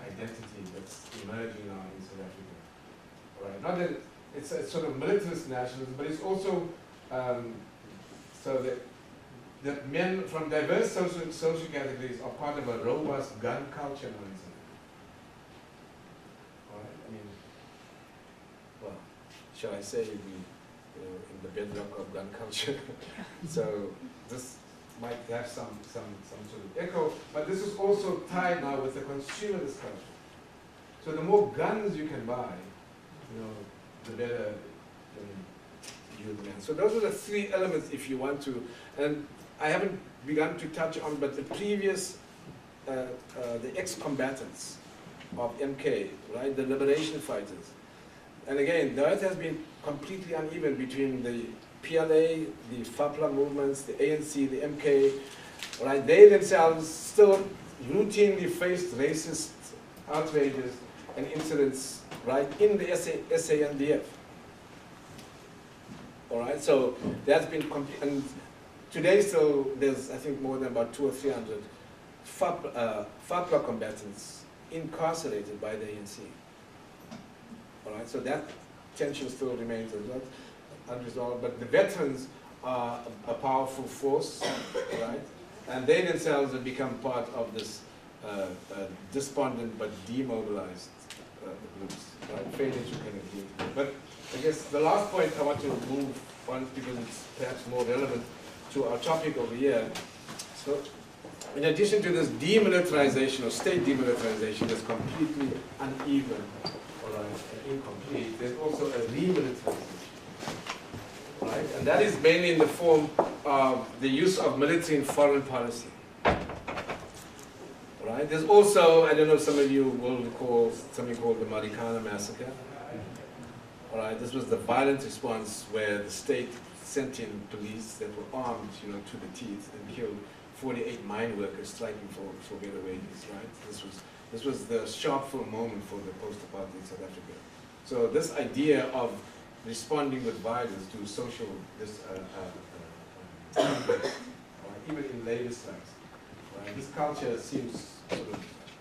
identity that's emerging now in South Africa. All right? Not that it's a sort of militarist nationalism, but it's also so that men from diverse social categories are part of a robust gun culture now in South Africa. All right? I mean, well, shall I say in the bedrock of gun culture? So this might have some sort of echo, but this is also tied now with the consumerist culture. So the more guns you can buy, the better you the man. So those are the three elements, if you want to. And I haven't begun to touch on, but the previous, the ex-combatants of MK, right, the liberation fighters. And again, that has been completely uneven between the PLA, the FAPLA movements, the ANC, the MK, right? They themselves still routinely faced racist outrages and incidents right, in the SANDF. All right, so that's been complete, and today still there's, I think, more than about 200 or 300 FAPLA combatants incarcerated by the ANC. All right, so that tension still remains unresolved, but the veterans are a powerful force, right? And they themselves have become part of this despondent but demobilized groups, right? Failure to connect. But I guess the last point I want to move on, because it's perhaps more relevant to our topic over here. So, in addition to this demilitarization or state demilitarization that's completely uneven, all right, and incomplete, there's also a remilitarization. Right? And that is mainly in the form of the use of military in foreign policy. Right? There's also, I don't know if some of you will recall something called the Marikana massacre. All right? This was the violent response where the state sent in police that were armed, to the teeth, and killed 48 mine workers striking for better wages. Right? This was the sharpful moment for the post-apartheid South Africa. So this idea of responding with violence to social even in labor strikes. Right? This culture seems sort of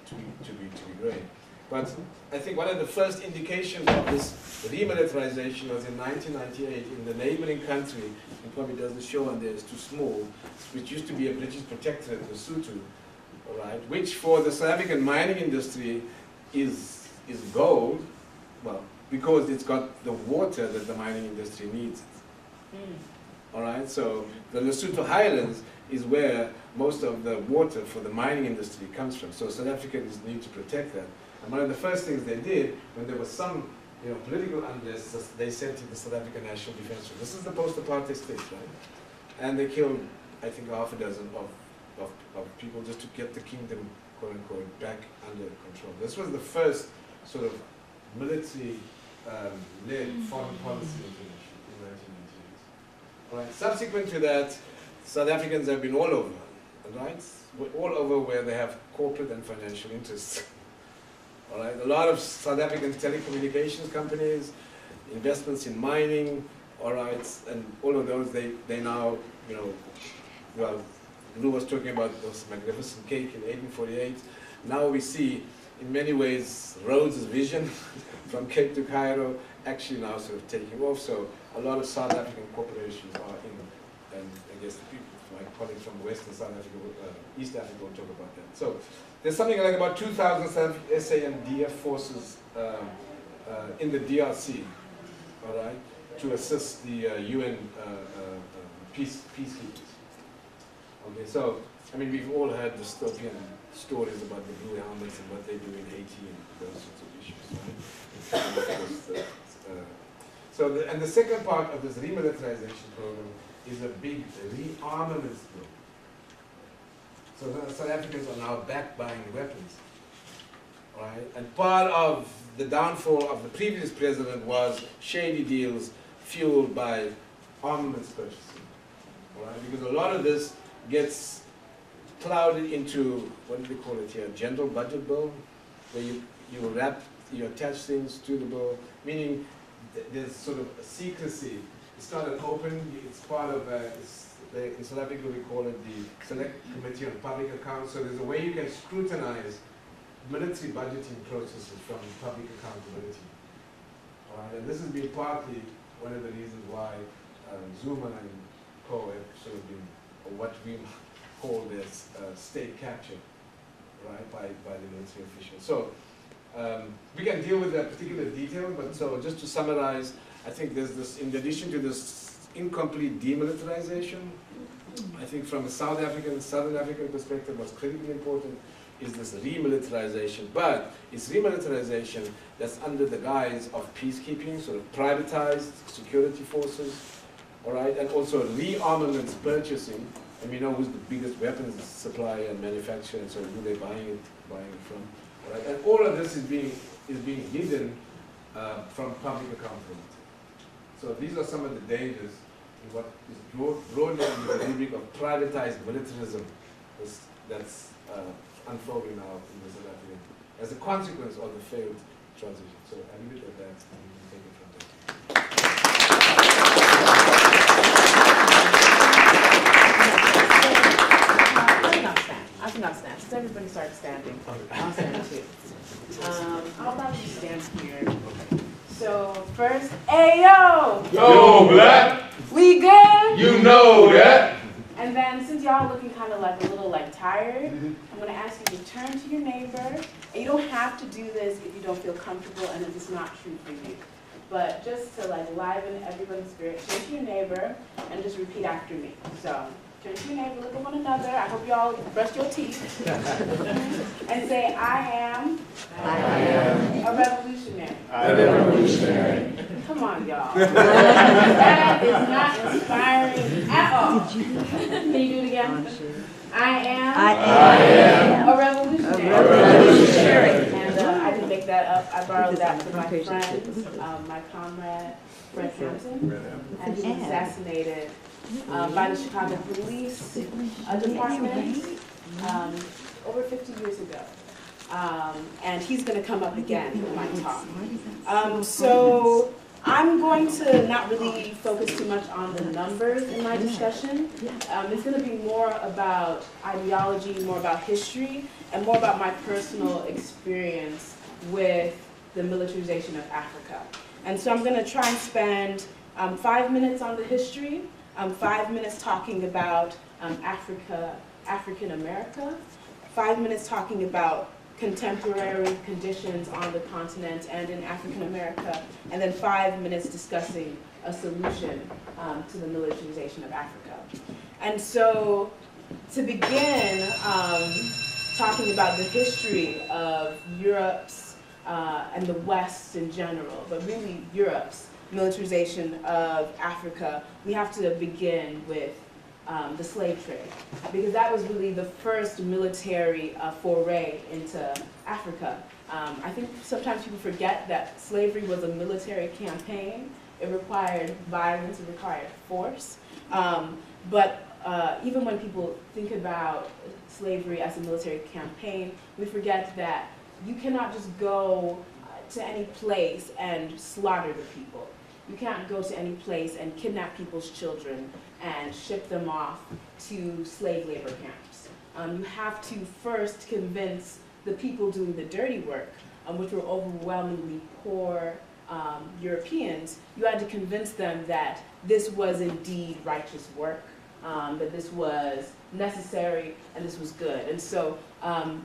to be great. But I think one of the first indications of this remilitarization was in 1998 in the neighboring country, and probably doesn't show on there, it's too small, which used to be a British protectorate, Lesotho, all right, which for the South African mining industry is gold, well, because it's got the water that the mining industry needs. All right, so the Lesotho Highlands is where most of the water for the mining industry comes from. So South Africans need to protect that. And one of the first things they did when there was some political unrest, they sent in the South African National Defense Force. This is the post-apartheid state, right? And they killed, I think, half a dozen of people just to get the kingdom, quote unquote, back under control. This was the first sort of military led foreign policy intervention in 1998. All right. Subsequent to that, South Africans have been all over, right? All over where they have corporate and financial interests. All right. A lot of South African telecommunications companies, investments in mining, all right, and all of those, they now, well, Lou was talking about this magnificent cake in 1848. Now we see, in many ways, Rhodes' vision from Cape to Cairo actually now sort of taking off. So a lot of South African corporations are in, and I guess the people, my colleagues from Western South Africa, East Africa will talk about that. So there's something like about 2,000 SANDF forces in the DRC, all right, to assist the UN peacekeepers. Okay, so, I mean, we've all heard dystopian stories about the blue helmets and what they do in Haiti and those sorts of issues, right? And the second part of this remilitarization program is a big rearmaments program. So the South Africans are now back buying weapons, right? And part of the downfall of the previous president was shady deals fueled by armaments purchasing, right? Because a lot of this gets clouded into, what do they call it here, general budget bill, where you attach things to the bill, meaning there's sort of a secrecy. It's not an open, it's part of, in South Africa we call it the Select Committee on Public Accounts, so there's a way you can scrutinize military budgeting processes from public accountability. All right? And this has been partly one of the reasons why Zuma and co have sort of been, or what we call this state capture, right, by the military officials. So we can deal with that particular detail, but so just to summarize, I think there's this, in addition to this incomplete demilitarization, I think from a Southern African perspective, what's critically important is this remilitarization, but it's remilitarization that's under the guise of peacekeeping, sort of privatized security forces, all right, and also rearmaments purchasing, and we know who's the biggest weapons supplier and manufacturer, and so who they're buying it from, all right, and all of this is being hidden from public accountability. So these are some of the dangers in what is broadly under the rubric of privatized militarism that's unfolding now in the South African, as a consequence of the failed transition. So I leave it at that, and you can take it from there. I think I'll stand. Since everybody started standing, I'll stand too. I'll probably stand here. So first, Ayo! Yo, black! We good? You know that! And then since y'all looking kind of like a little like tired, I'm gonna ask you to turn to your neighbor. And you don't have to do this if you don't feel comfortable and if it's not true for you. But just to like liven everybody's spirit, turn to your neighbor and just repeat after me. So turn to your neighbor, look at one another. I hope y'all brush your teeth. And say, I am a revolutionary. A revolutionary. Come on, y'all. That is not inspiring at all. Can you do it again? I am a revolutionary. A revolutionary. And I didn't make that up. I borrowed that from my friend, my comrade, Fred Hampton. And he was assassinated by the Chicago Police Department over 50 years ago. And he's going to come up again in my talk. So I'm going to not really focus too much on the numbers in my discussion. It's going to be more about ideology, more about history, and more about my personal experience with the militarization of Africa. And so I'm going to try and spend 5 minutes on the history, 5 minutes talking about African America, 5 minutes talking about contemporary conditions on the continent and in African America, and then 5 minutes discussing a solution to the militarization of Africa. And so to begin talking about the history of Europe's and the West in general, but really Europe's militarization of Africa, we have to begin with the slave trade, because that was really the first military foray into Africa. I think sometimes people forget that slavery was a military campaign. It required violence, it required force. But even when people think about slavery as a military campaign, we forget that you cannot just go to any place and slaughter the people. You can't go to any place and kidnap people's children and ship them off to slave labor camps. You have to first convince the people doing the dirty work, which were overwhelmingly poor Europeans. You had to convince them that this was indeed righteous work, that this was necessary and this was good. And so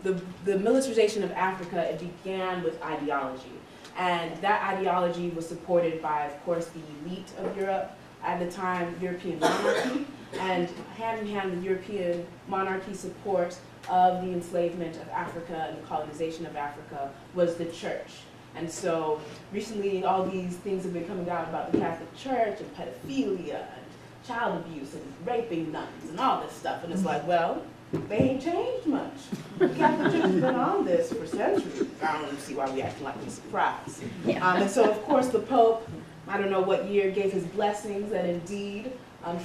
the militarization of Africa, it began with ideology. And that ideology was supported by, of course, the elite of Europe, at the time, European monarchy, and hand in hand with European monarchy support of the enslavement of Africa and the colonization of Africa was the church. And so recently all these things have been coming out about the Catholic Church and pedophilia and child abuse and raping nuns and all this stuff. And it's like, well, they ain't changed much. The Catholic Church has been on this for centuries. I don't see why we acting like we're surprised. And so, of course, the Pope, I don't know what year, gave his blessings that indeed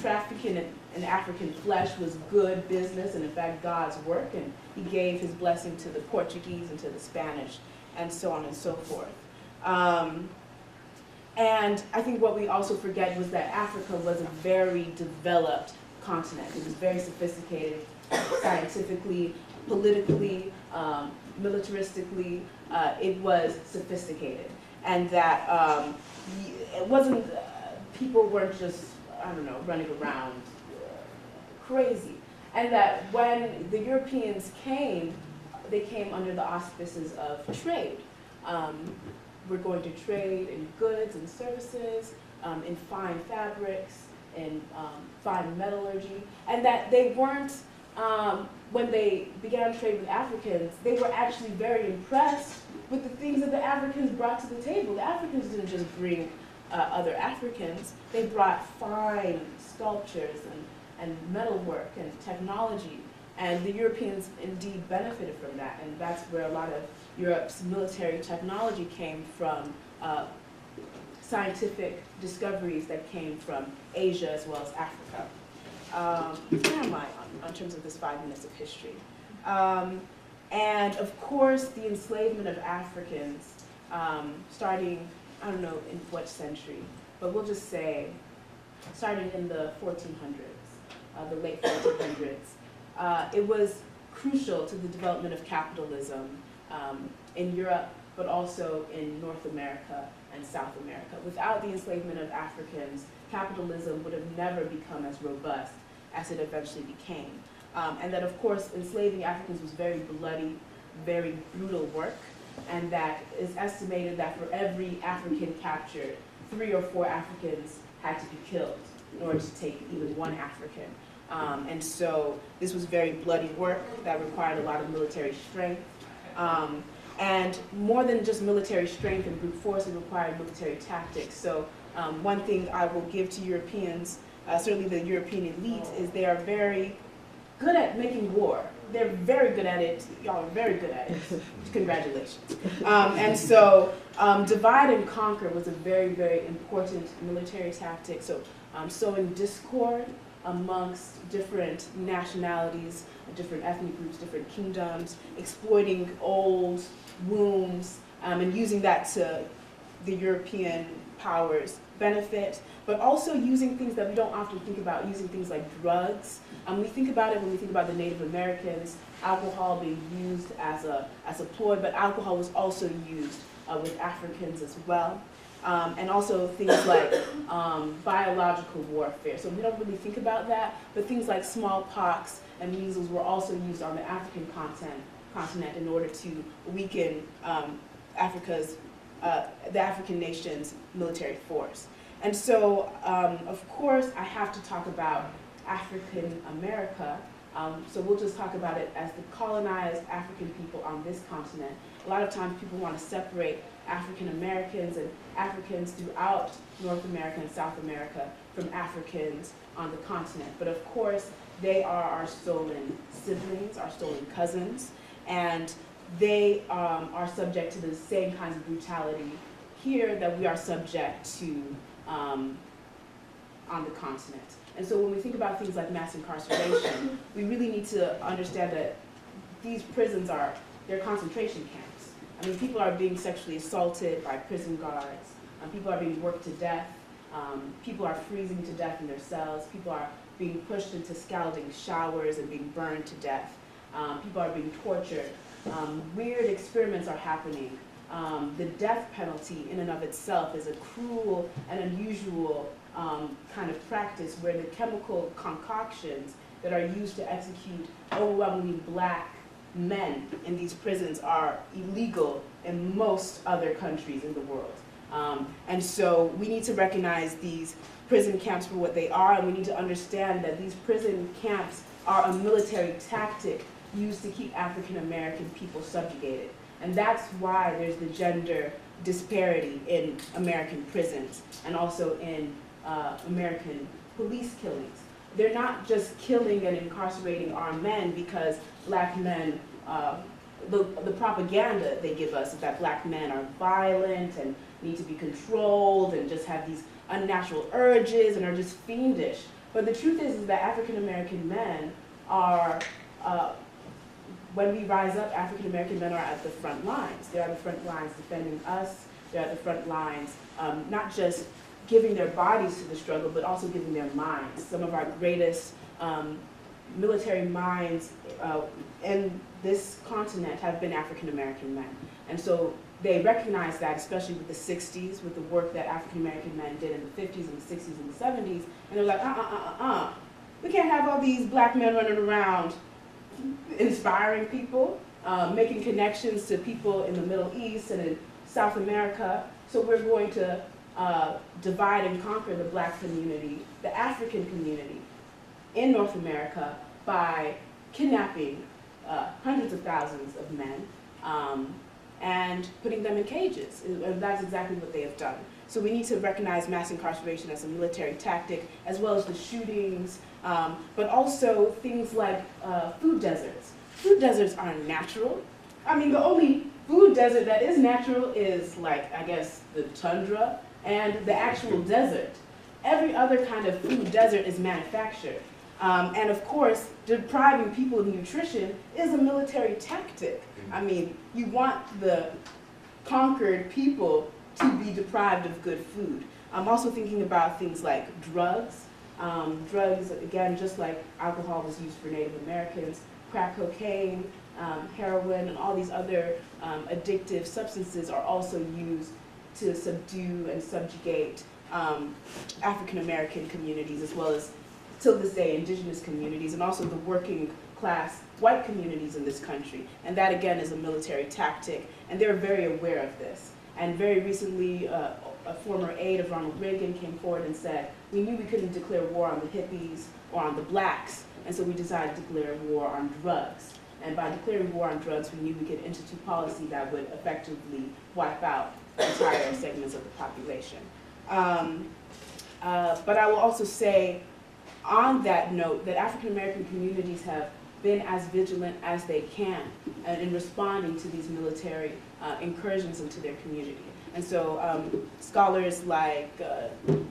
trafficking in African flesh was good business and, in fact, God's work. And he gave his blessing to the Portuguese and to the Spanish and so on and so forth. And I think what we also forget was that Africa was a very developed continent. It was very sophisticated scientifically, politically, militaristically. It was sophisticated. And that it wasn't, people weren't just, I don't know, running around crazy. And that when the Europeans came, they came under the auspices of trade. We're going to trade in goods and services, in fine fabrics, in fine metallurgy, and that they weren't, when they began trade with Africans, they were actually very impressed with the things that the Africans brought to the table. The Africans didn't just bring other Africans, they brought fine sculptures and metalwork and technology, and the Europeans indeed benefited from that, and that's where a lot of Europe's military technology came from, scientific discoveries that came from Asia as well as Africa. Where am I on terms of this 5 minutes of history? And of course, the enslavement of Africans starting, I don't know in what century, but we'll just say starting in the 1400s, the late 1400s. It was crucial to the development of capitalism in Europe, but also in North America and South America. Without the enslavement of Africans, capitalism would have never become as robust as it eventually became. And that, of course, enslaving Africans was very bloody, very brutal work, and that it's estimated that for every African captured, 3 or 4 Africans had to be killed in order to take even one African. And so this was very bloody work that required a lot of military strength. And more than just military strength and brute force, it required military tactics. So one thing I will give to Europeans, certainly the European elite, is they are very good at making war. They're very good at it. Y'all are very good at it. Congratulations. And so divide and conquer was a very, very important military tactic. So sowing discord amongst different nationalities, different ethnic groups, different kingdoms, exploiting old wounds, and using that to the European powers' benefit, but also using things that we don't often think about, using things like drugs. We think about it when we think about the Native Americans, alcohol being used as a ploy, but alcohol was also used with Africans as well. And also things like biological warfare. So we don't really think about that, but things like smallpox and measles were also used on the African continent in order to weaken the African nation's military force. And so, of course, I have to talk about African America. So we'll just talk about it as the colonized African people on this continent. A lot of times people want to separate African Americans and Africans throughout North America and South America from Africans on the continent. But of course, they are our stolen siblings, our stolen cousins, and they are subject to the same kinds of brutality here that we are subject to on the continent. And so when we think about things like mass incarceration, we really need to understand that these prisons they're concentration camps. I mean, people are being sexually assaulted by prison guards, people are being worked to death, people are freezing to death in their cells, people are being pushed into scalding showers and being burned to death, people are being tortured. Weird experiments are happening. The death penalty in and of itself is a cruel and unusual kind of practice where the chemical concoctions that are used to execute overwhelmingly black men in these prisons are illegal in most other countries in the world. And so we need to recognize these prison camps for what they are, and we need to understand that these prison camps are a military tactic used to keep African American people subjugated. And that's why there's the gender disparity in American prisons and also in American police killings. They're not just killing and incarcerating our men because black men, the propaganda they give us is that black men are violent and need to be controlled and just have these unnatural urges and are just fiendish. But the truth is that African American men are, when we rise up, African American men are at the front lines. They're at the front lines defending us. They're at the front lines, not just giving their bodies to the struggle, but also giving their minds. Some of our greatest military minds in this continent have been African American men. And so they recognize that, especially with the 60s, with the work that African American men did in the 50s and the 60s and the 70s. And they're like, we can't have all these black men running around inspiring people, making connections to people in the Middle East and in South America. So we're going to divide and conquer the black community, the African community in North America by kidnapping hundreds of thousands of men and putting them in cages. And that's exactly what they have done. So we need to recognize mass incarceration as a military tactic, as well as the shootings, but also things like food deserts. Food deserts aren't natural. I mean, the only food desert that is natural is, like, I guess, the tundra and the actual desert. Every other kind of food desert is manufactured. And of course, depriving people of nutrition is a military tactic. I mean, you want the conquered people to be deprived of good food. I'm also thinking about things like drugs. Drugs, again, just like alcohol was used for Native Americans, crack cocaine, heroin, and all these other addictive substances are also used to subdue and subjugate African American communities, as well as, till this day, indigenous communities, and also the working class white communities in this country. And that, again, is a military tactic, and they're very aware of this. And very recently, a former aide of Ronald Reagan came forward and said, we knew we couldn't declare war on the hippies or on the blacks, and so we decided to declare war on drugs. And by declaring war on drugs, we knew we could institute policy that would effectively wipe out entire segments of the population. But I will also say, on that note, that African American communities have been as vigilant as they can in responding to these military incursions into their community. And so scholars like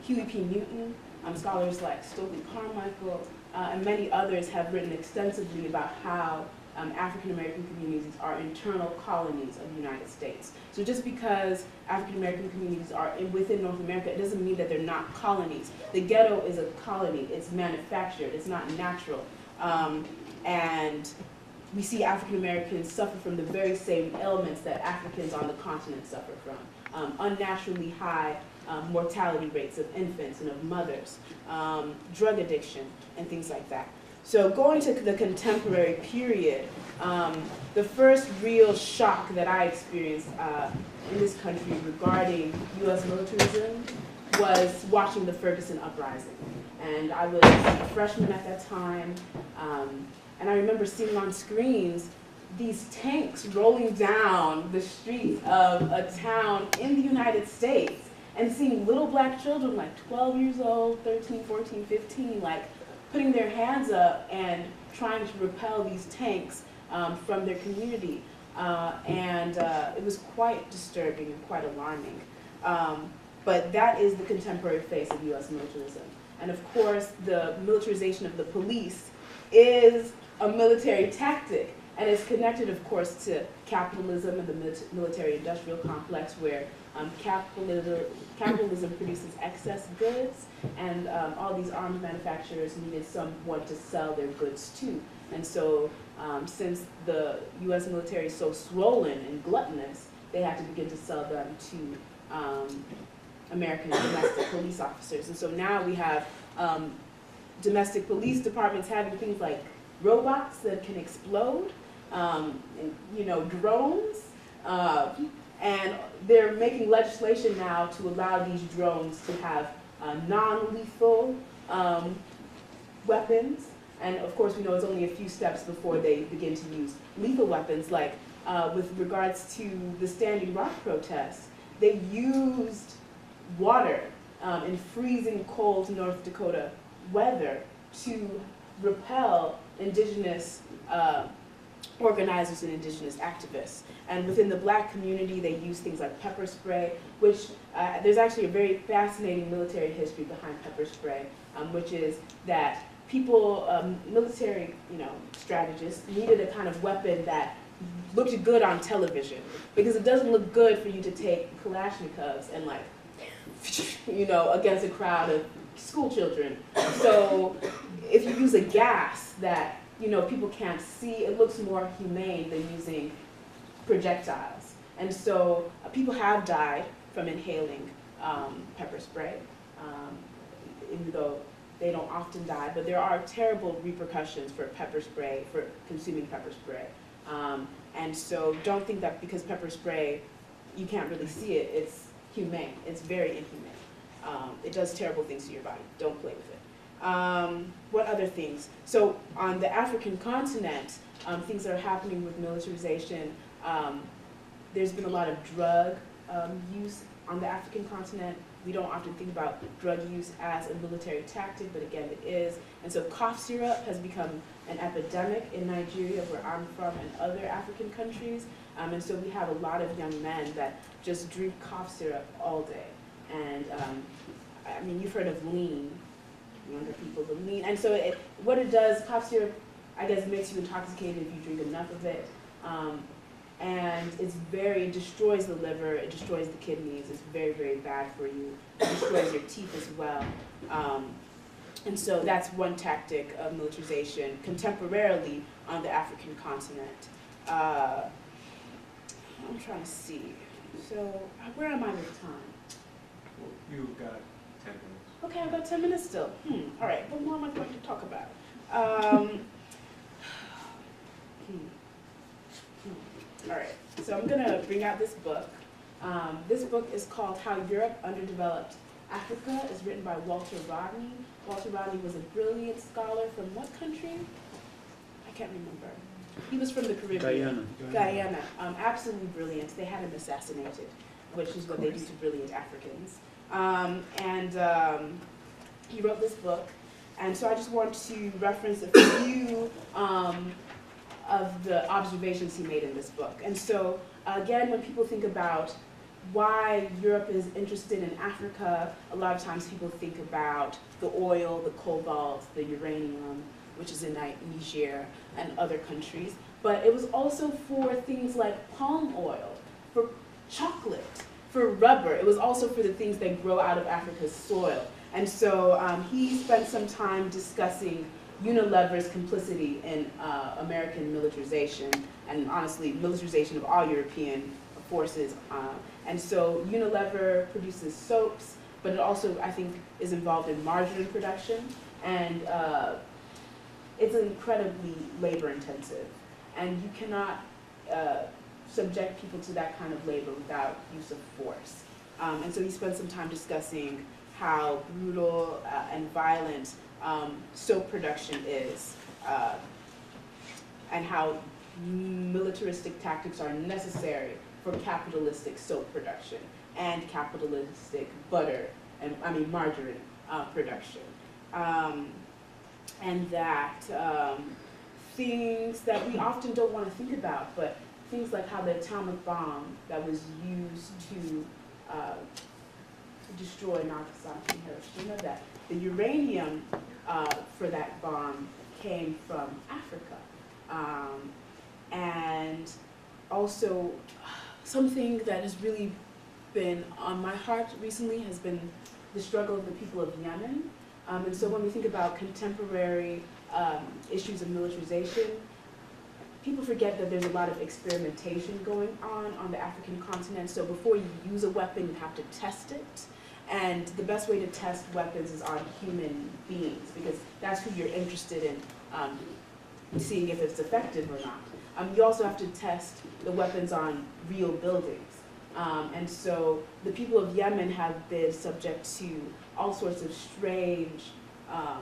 Huey P. Newton, scholars like Stokely Carmichael, and many others have written extensively about how African American communities are internal colonies of the United States. So just because African American communities are within North America, it doesn't mean that they're not colonies. The ghetto is a colony, it's manufactured, it's not natural. And we see African Americans suffer from the very same ailments that Africans on the continent suffer from. Unnaturally high mortality rates of infants and of mothers, drug addiction, and things like that. So going to the contemporary period, the first real shock that I experienced in this country regarding U.S. militarism was watching the Ferguson uprising. And I was a freshman at that time, and I remember seeing on screens these tanks rolling down the streets of a town in the United States, and seeing little black children like 12 years old, 13, 14, 15, like putting their hands up and trying to repel these tanks from their community. It was quite disturbing and quite alarming. But that is the contemporary face of U.S. militarism. And of course, the militarization of the police is a military tactic. And it's connected, of course, to capitalism and the military-industrial complex, where capitalism produces excess goods, and all these arms manufacturers needed someone to sell their goods to. And so, since the U.S. military is so swollen and gluttonous, they had to begin to sell them to American domestic police officers. And so now we have domestic police departments having things like robots that can explode, and, drones, and they're making legislation now to allow these drones to have non-lethal weapons. And of course, we know it's only a few steps before they begin to use lethal weapons. Like with regards to the Standing Rock protests, they used water in freezing cold North Dakota weather to repel indigenous organizers and indigenous activists. And within the black community, they use things like pepper spray, which there's actually a very fascinating military history behind pepper spray, which is that people, military strategists, needed a kind of weapon that looked good on television, because it doesn't look good for you to take Kalashnikovs and against a crowd of school children. So if you use a gas that people can't see, it looks more humane than using projectiles. And so people have died from inhaling pepper spray, even though they don't often die, but there are terrible repercussions for pepper spray, for consuming pepper spray. And so don't think that because pepper spray, you can't really see it, it's humane. It's very inhumane. It does terrible things to your body. Don't play with it. What other things? So on the African continent, things that are happening with militarization, there's been a lot of drug use on the African continent. We don't often think about drug use as a military tactic, but again, it is. And so cough syrup has become an epidemic in Nigeria, where I'm from, and other African countries. And so we have a lot of young men that just drink cough syrup all day. And you've heard of lean, younger people, the lean. And so what it does, cough syrup, I guess, makes you intoxicated if you drink enough of it. and it destroys the liver, it destroys the kidneys, it's very, very bad for you. It destroys your teeth as well. And so that's one tactic of militarization contemporarily on the African continent. I'm trying to see. So where am I with time? Well, you've got 10 minutes. Okay, I've got 10 minutes still. All right, what more am I going to talk about? All right, so I'm going to bring out this book. This book is called How Europe Underdeveloped Africa. It's written by Walter Rodney. Walter Rodney was a brilliant scholar from what country? I can't remember. He was from the Caribbean. Guyana. Absolutely brilliant. They had him assassinated, which is what they do to brilliant Africans. He wrote this book, and so I just want to reference a few of the observations he made in this book. And so, again, when people think about why Europe is interested in Africa, a lot of times people think about the oil, the cobalt, the uranium, which is in Niger and other countries. But it was also for things like palm oil, for chocolate, for rubber. It was also for the things that grow out of Africa's soil. And so he spent some time discussing Unilever's complicity in American militarization, and honestly, militarization of all European forces. And so Unilever produces soaps, but it also, I think, is involved in margarine production, and it's incredibly labor intensive. And you cannot subject people to that kind of labor without use of force. And so he spent some time discussing how brutal and violent soap production is, and how militaristic tactics are necessary for capitalistic soap production and capitalistic butter, and margarine production. And that things that we often don't want to think about, but things like how the atomic bomb that was used to destroy Nagasaki and Hiroshima, that the uranium for that bomb came from Africa. And also something that has really been on my heart recently has been the struggle of the people of Yemen. And so when we think about contemporary issues of militarization, people forget that there's a lot of experimentation going on the African continent. So before you use a weapon, you have to test it. And the best way to test weapons is on human beings, because that's who you're interested in seeing if it's effective or not. You also have to test the weapons on real buildings. And so the people of Yemen have been subject to all sorts of strange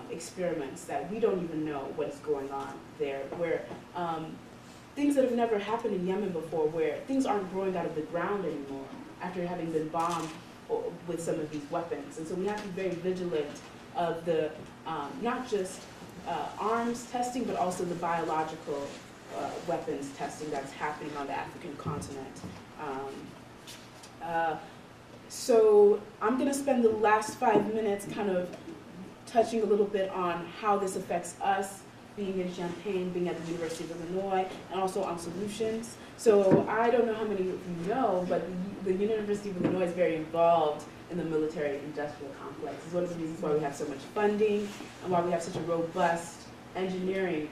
experiments that we don't even know what is going on there, where things that have never happened in Yemen before, where things aren't growing out of the ground anymore after having been bombed with some of these weapons. And so we have to be very vigilant of the, not just arms testing, but also the biological weapons testing that's happening on the African continent. So I'm going to spend the last 5 minutes kind of touching a little bit on how this affects us, being in Champaign, being at the University of Illinois, and also on solutions. So I don't know how many of you know, but the University of Illinois is very involved in the military-industrial complex. It's one of the reasons why we have so much funding and why we have such a robust engineering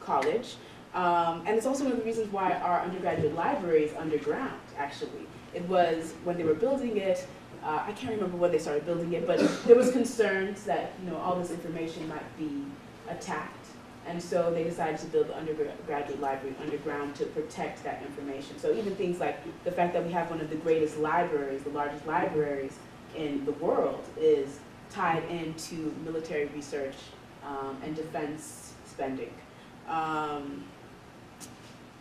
college. And it's also one of the reasons why our undergraduate library is underground, actually. It was, when they were building it, I can't remember when they started building it, but there was concerns that all this information might be attacked. And so they decided to build the undergraduate library underground to protect that information. So even things like the fact that we have one of the greatest libraries, the largest libraries in the world, is tied into military research and defense spending.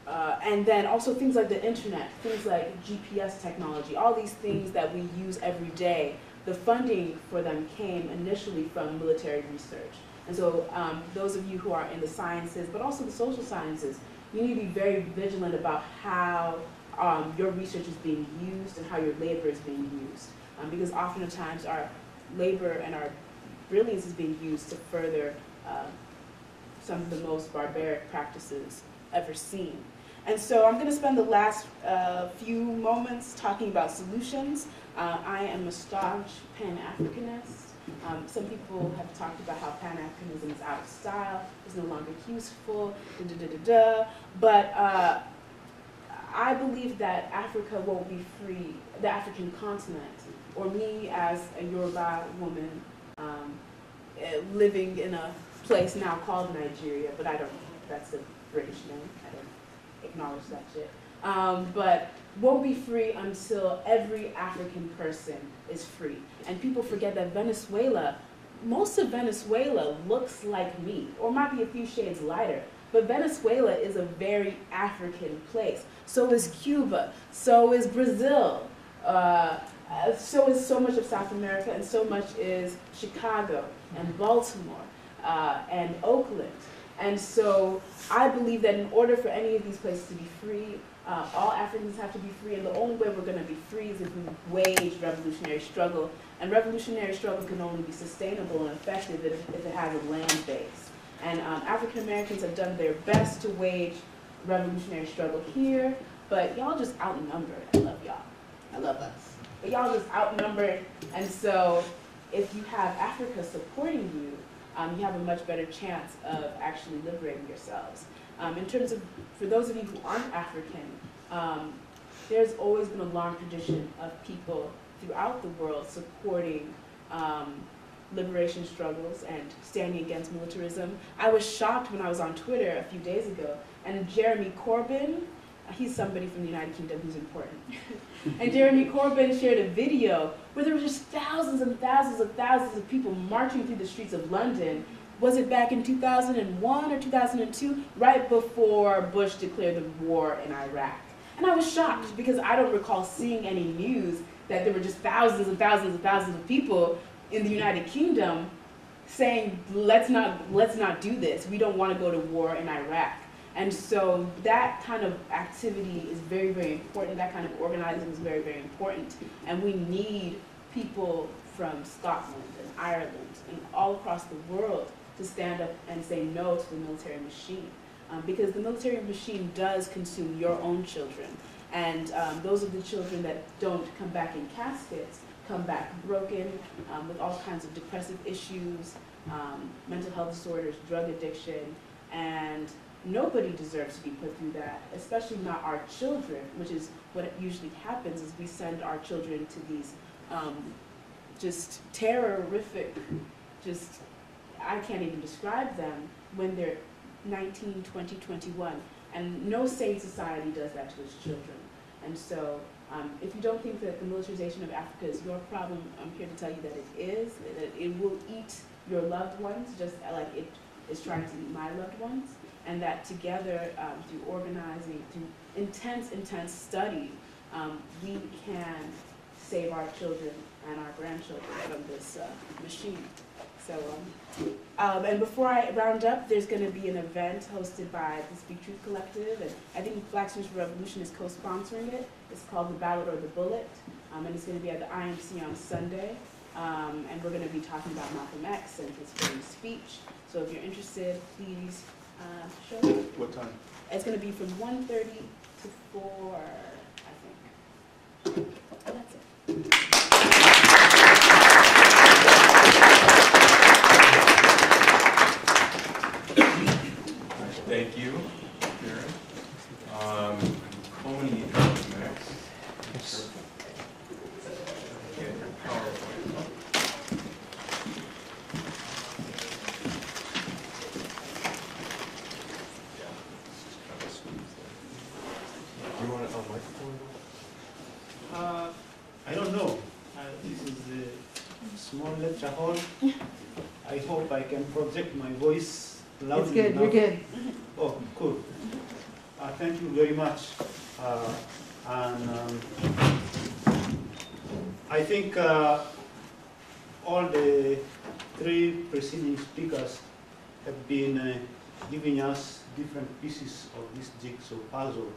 And then also things like the internet, things like GPS technology, all these things that we use every day, the funding for them came initially from military research. And so those of you who are in the sciences, but also the social sciences, you need to be very vigilant about how your research is being used and how your labor is being used. Because oftentimes our labor and our brilliance is being used to further some of the most barbaric practices ever seen. And so I'm going to spend the last few moments talking about solutions. I am a staunch Pan-Africanist. Some people have talked about how Pan-Africanism is out of style, is no longer useful, but I believe that Africa won't be free, the African continent, or me as a Yoruba woman living in a place now called Nigeria, but I don't know, that's the British name, I don't acknowledge that shit. But won't be free until every African person is free. And people forget that Venezuela, most of Venezuela looks like me, or might be a few shades lighter, but Venezuela is a very African place. So is Cuba, so is Brazil, so is so much of South America, and so much is Chicago and Baltimore and Oakland. And so I believe that in order for any of these places to be free, all Africans have to be free, and the only way we're going to be free is if we wage revolutionary struggle. And revolutionary struggle can only be sustainable and effective if it has a land base. And African Americans have done their best to wage revolutionary struggle here, but y'all just outnumbered. I love y'all. I love us. But y'all just outnumbered, and so if you have Africa supporting you, you have a much better chance of actually liberating yourselves. In terms of, for those of you who aren't African, there's always been a long tradition of people throughout the world supporting liberation struggles and standing against militarism. I was shocked when I was on Twitter a few days ago, and Jeremy Corbyn, he's somebody from the United Kingdom who's important, and Jeremy Corbyn shared a video where there were just thousands and thousands and thousands of people marching through the streets of London. Was it back in 2001 or 2002, right before Bush declared the war in Iraq? And I was shocked because I don't recall seeing any news that there were just thousands and thousands and thousands of people in the United Kingdom saying, let's not do this. We don't want to go to war in Iraq. And so that kind of activity is very, very important. That kind of organizing is very, very important. And we need people from Scotland and Ireland and all across the world to stand up and say no to the military machine. Because the military machine does consume your own children. And those are the children that don't come back in caskets, come back broken, with all kinds of depressive issues, mental health disorders, drug addiction, and nobody deserves to be put through that, especially not our children, which is what usually happens is we send our children to these just terrorific, just, I can't even describe them when they're 19, 20, 21. And no sane society does that to its children. And so if you don't think that the militarization of Africa is your problem, I'm here to tell you that it is, that it will eat your loved ones, just like it is trying to eat my loved ones. And that together, through organizing, through intense study, we can save our children and our grandchildren from this machine. So, and before I round up, there's going to be an event hosted by the Speak Truth Collective, and I think Black Students for Revolution is co-sponsoring it. It's called The Ballot or the Bullet, and it's going to be at the IMC on Sunday. And we're going to be talking about Malcolm X and his famous speech. So if you're interested, please show up. What time? It's going to be from 1:30 to 4, I think. And that's it. Thank you, Karen. Coney next. Get your PowerPoint up. Do you want a microphone? I don't know. This is a small lecture hall. I hope I can project my voice loudly It's good, enough. you're good. Oh, cool. Thank you very much. I think all the three preceding speakers have been giving us different pieces of this jigsaw puzzle.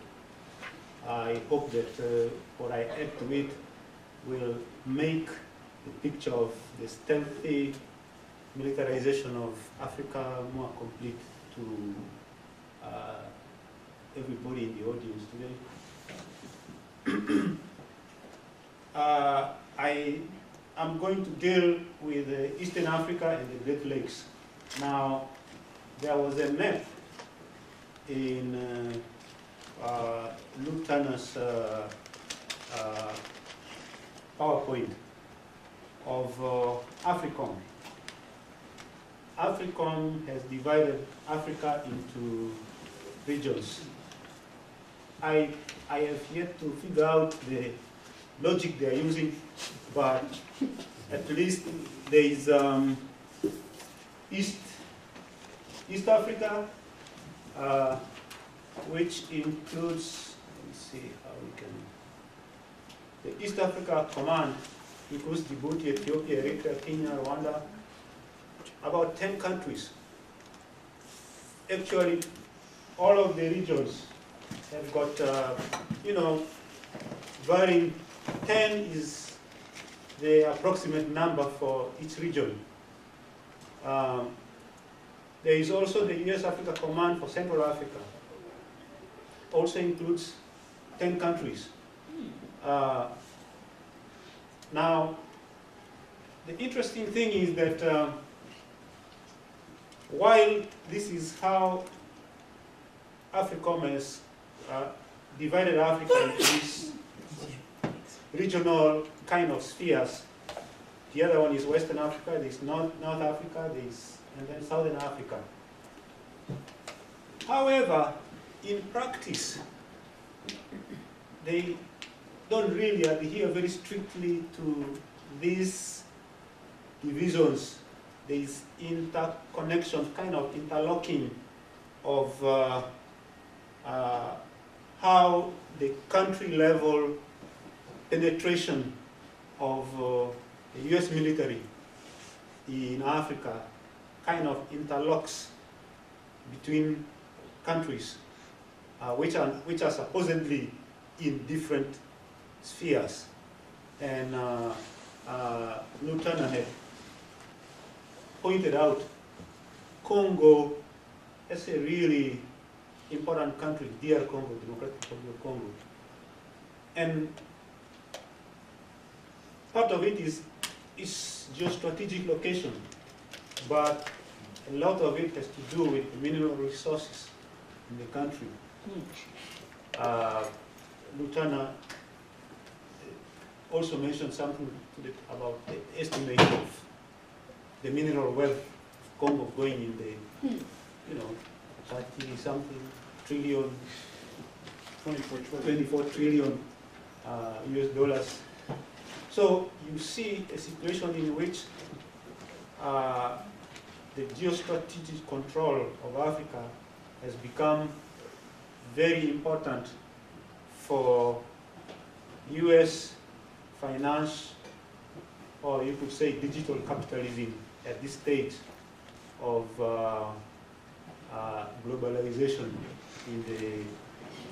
I hope that what I add to it will make the picture of the stealthy militarization of Africa more complete to everybody in the audience today. I am going to deal with Eastern Africa and the Great Lakes. Now, there was a map in Lieutenant's PowerPoint of AFRICOM. AFRICOM has divided Africa into regions. I have yet to figure out the logic they are using, but at least there is East Africa, which includes, let me see how we can, the East Africa Command includes Djibouti, Ethiopia, Eritrea, Kenya, Rwanda, about 10 countries. Actually, all of the regions have got, varying. 10 is the approximate number for each region. There is also the US Africa Command for Central Africa. Also includes 10 countries. Now, the interesting thing is that while this is how AFRICOM has divided Africa into these regional kind of spheres, the other one is Western Africa, there's North Africa, and then Southern Africa. However, in practice, they don't really adhere very strictly to these divisions. There is interconnection, kind of interlocking of how the country level penetration of the US military in Africa kind of interlocks between countries which are supposedly in different spheres. And Lieutenant had pointed out Congo as a really important country, DR Congo, Democratic Republic of Congo. And part of it is geostrategic location, but a lot of it has to do with the mineral resources in the country. Lieutenant also mentioned something about the estimate of the mineral wealth of Congo going in the, 30-something trillion, 24 trillion US dollars. So you see a situation in which the geostrategic control of Africa has become very important for US finance, or you could say digital capitalism at this stage of globalization in the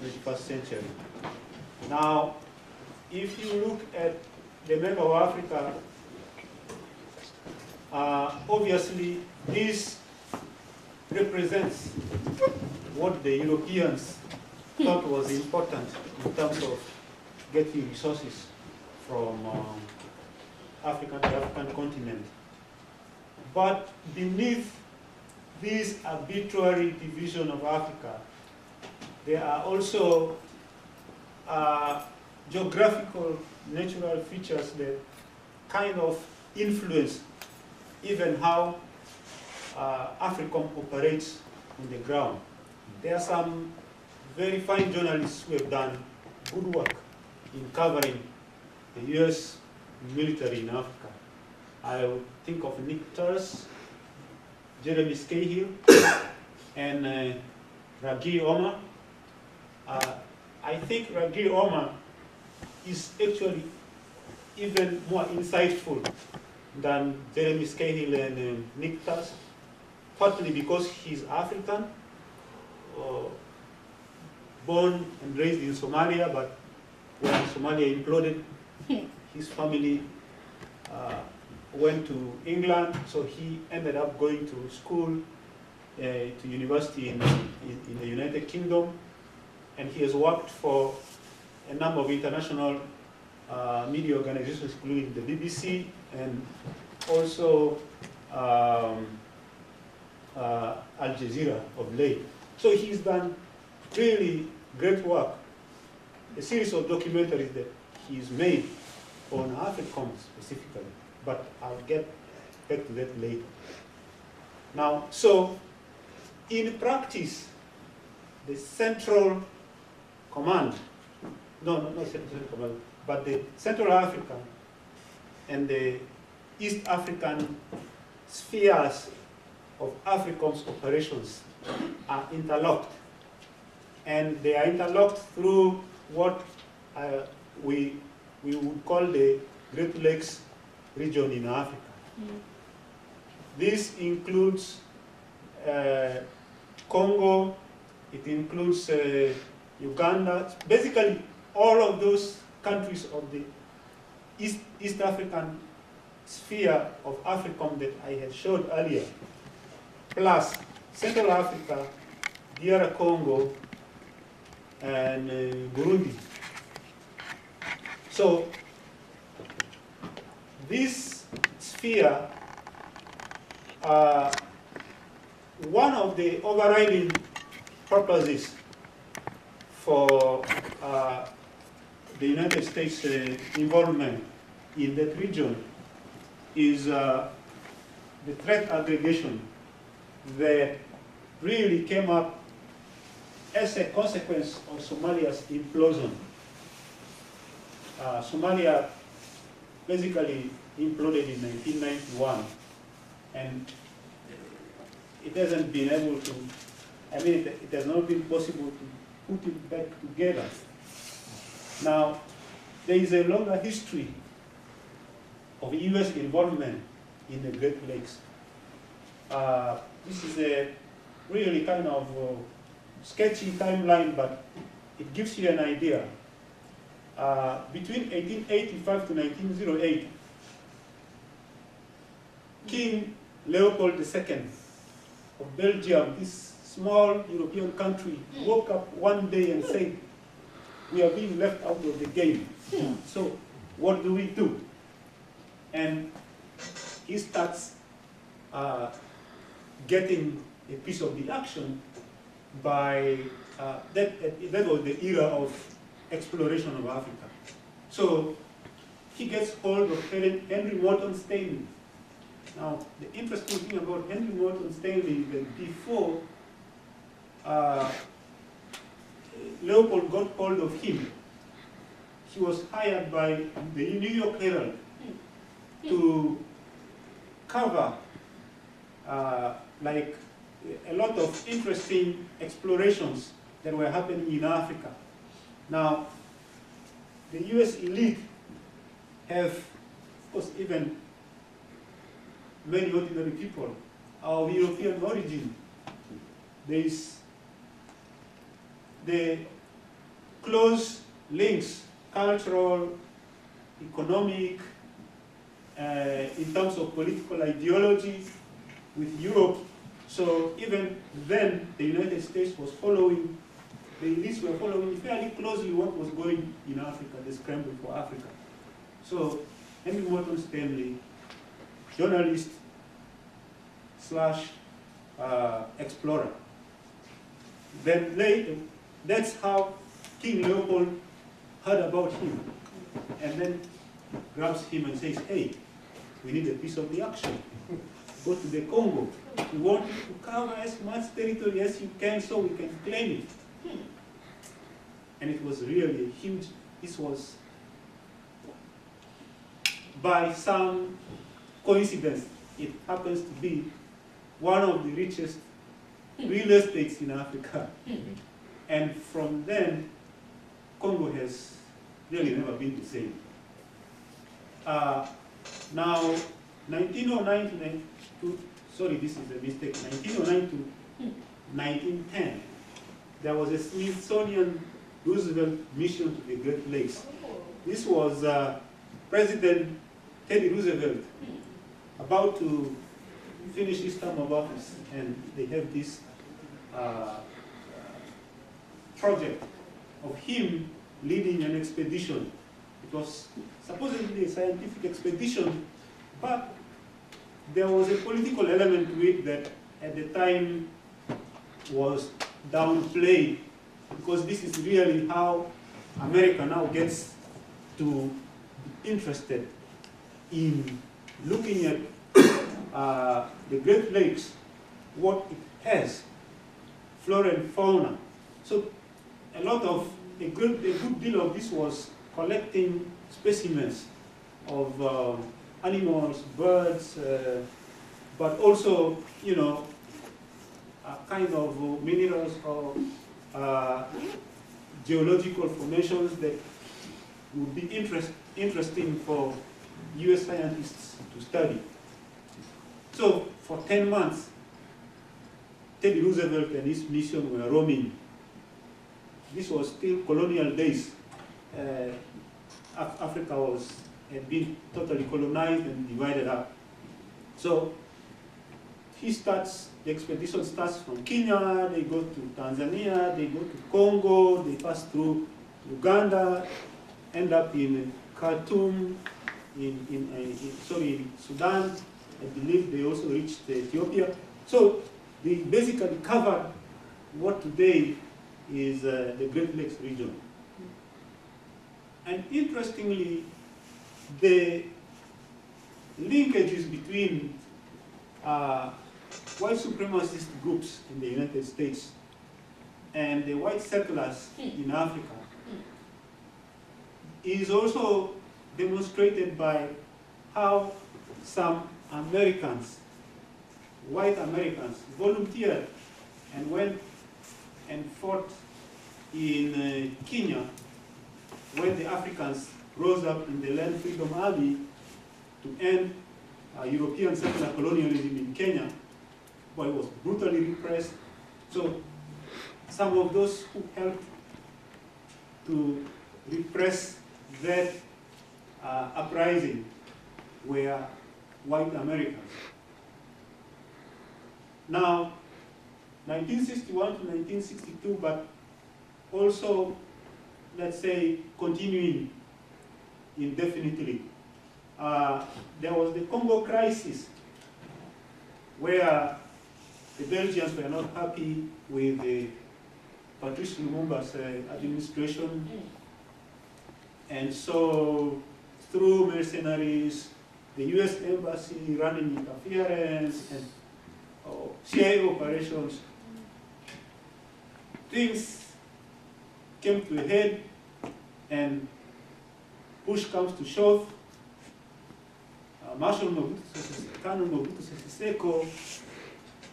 21st century. Now, if you look at the map of Africa, obviously this represents what the Europeans thought was important in terms of getting resources from Africa to the African continent. But beneath this arbitrary division of Africa, there are also geographical, natural features that kind of influence even how AFRICOM operates on the ground. There are some very fine journalists who have done good work in covering the US military in Africa. I would think of Nick Turse, Jeremy Scahill, and Ragi Omar. I think Ragi Omar is actually even more insightful than Jeremy Scahill and Nick Turse, partly because he's African, born and raised in Somalia, but when Somalia imploded, his family went to England, so he ended up going to school, to university in the United Kingdom. and he has worked for a number of international media organizations, including the BBC and also Al Jazeera of late. So he's done really great work, a series of documentaries that he's made on AFRICOM specifically, but I'll get back to that later. Now, so in practice, the Central Command, not Central Command, but the Central African and the East African spheres of AFRICOM's operations are interlocked. And they are interlocked through what we would call the Great Lakes region in Africa. This includes Congo, it includes Uganda, basically all of those countries of the East African sphere of AFRICOM that I had showed earlier, plus Central Africa, DR Congo, and Burundi. So this sphere, one of the overriding purposes for the United States involvement in that region is the threat aggregation that really came up as a consequence of Somalia's implosion. Somalia basically imploded in 1991, and it hasn't been able to, I mean, it has not been possible to put it back together. Now, there is a longer history of US involvement in the Great Lakes. This is a really kind of sketchy timeline, but it gives you an idea. Between 1885 to 1908, King Leopold II of Belgium, this small European country, woke up one day and said, we are being left out of the game. So what do we do? And he starts getting a piece of the action by, that was the era of exploration of Africa. So he gets hold of Henry Morton Stanley. Now, the interesting thing about Henry Morton Stanley is that before Leopold got hold of him, he was hired by the New York Herald to cover like a lot of interesting explorations that were happening in Africa. Now, the US elite have, of course, even many ordinary people are of European origin. There is the close links, cultural, economic, in terms of political ideology with Europe. So even then, the United States was following, the elites were following fairly closely what was going in Africa, the scramble for Africa. So Henry Morton Stanley, journalist slash explorer. Then later, that's how King Leopold heard about him, and then grabs him and says, hey, we need a piece of the action. Go to the Congo. We want you to cover as much territory as you can so we can claim it. And it was really a huge, this was, by some coincidence, it happens to be one of the richest real estates in Africa. And from then, Congo has really never been the same. Now, 1909 to, sorry, this is a mistake, 1909 to 1910, there was a Smithsonian Roosevelt mission to the Great Lakes. This was President Teddy Roosevelt about to finish his term of office, and they have this project of him leading an expedition. It was supposedly a scientific expedition, but there was a political element to it that at the time was downplayed, because this is really how America now gets to be interested in looking at the Great Lakes, what it has, flora and fauna. So a good deal of this was collecting specimens of animals, birds, but also, you know, kind of minerals or geological formations that would be interesting for US scientists to study. So for 10 months, Teddy Roosevelt and his mission were roaming. This was still colonial days. Africa had been totally colonized and divided up. So the expedition starts from Kenya, they go to Tanzania, they go to Congo, they pass through Uganda, end up in Khartoum, in Sudan. I believe they also reached Ethiopia. So they basically covered what today is the Great Lakes region. And interestingly, the linkages between white supremacist groups in the United States and the white settlers in Africa is also demonstrated by how some Americans, white Americans, volunteered and went and fought in Kenya when the Africans rose up in the Land Freedom Army to end European settler colonialism in Kenya, but it was brutally repressed. So some of those who helped to repress that uprising were white Americans. Now, 1961 to 1962, but also, let's say, continuing indefinitely. There was the Congo crisis, where the Belgians were not happy with Patrice Lumumba's administration. And so, through mercenaries, the US Embassy running interference, and CIA operations, things came to a head, and push comes to shove. Colonel Mobutu Sese Seko,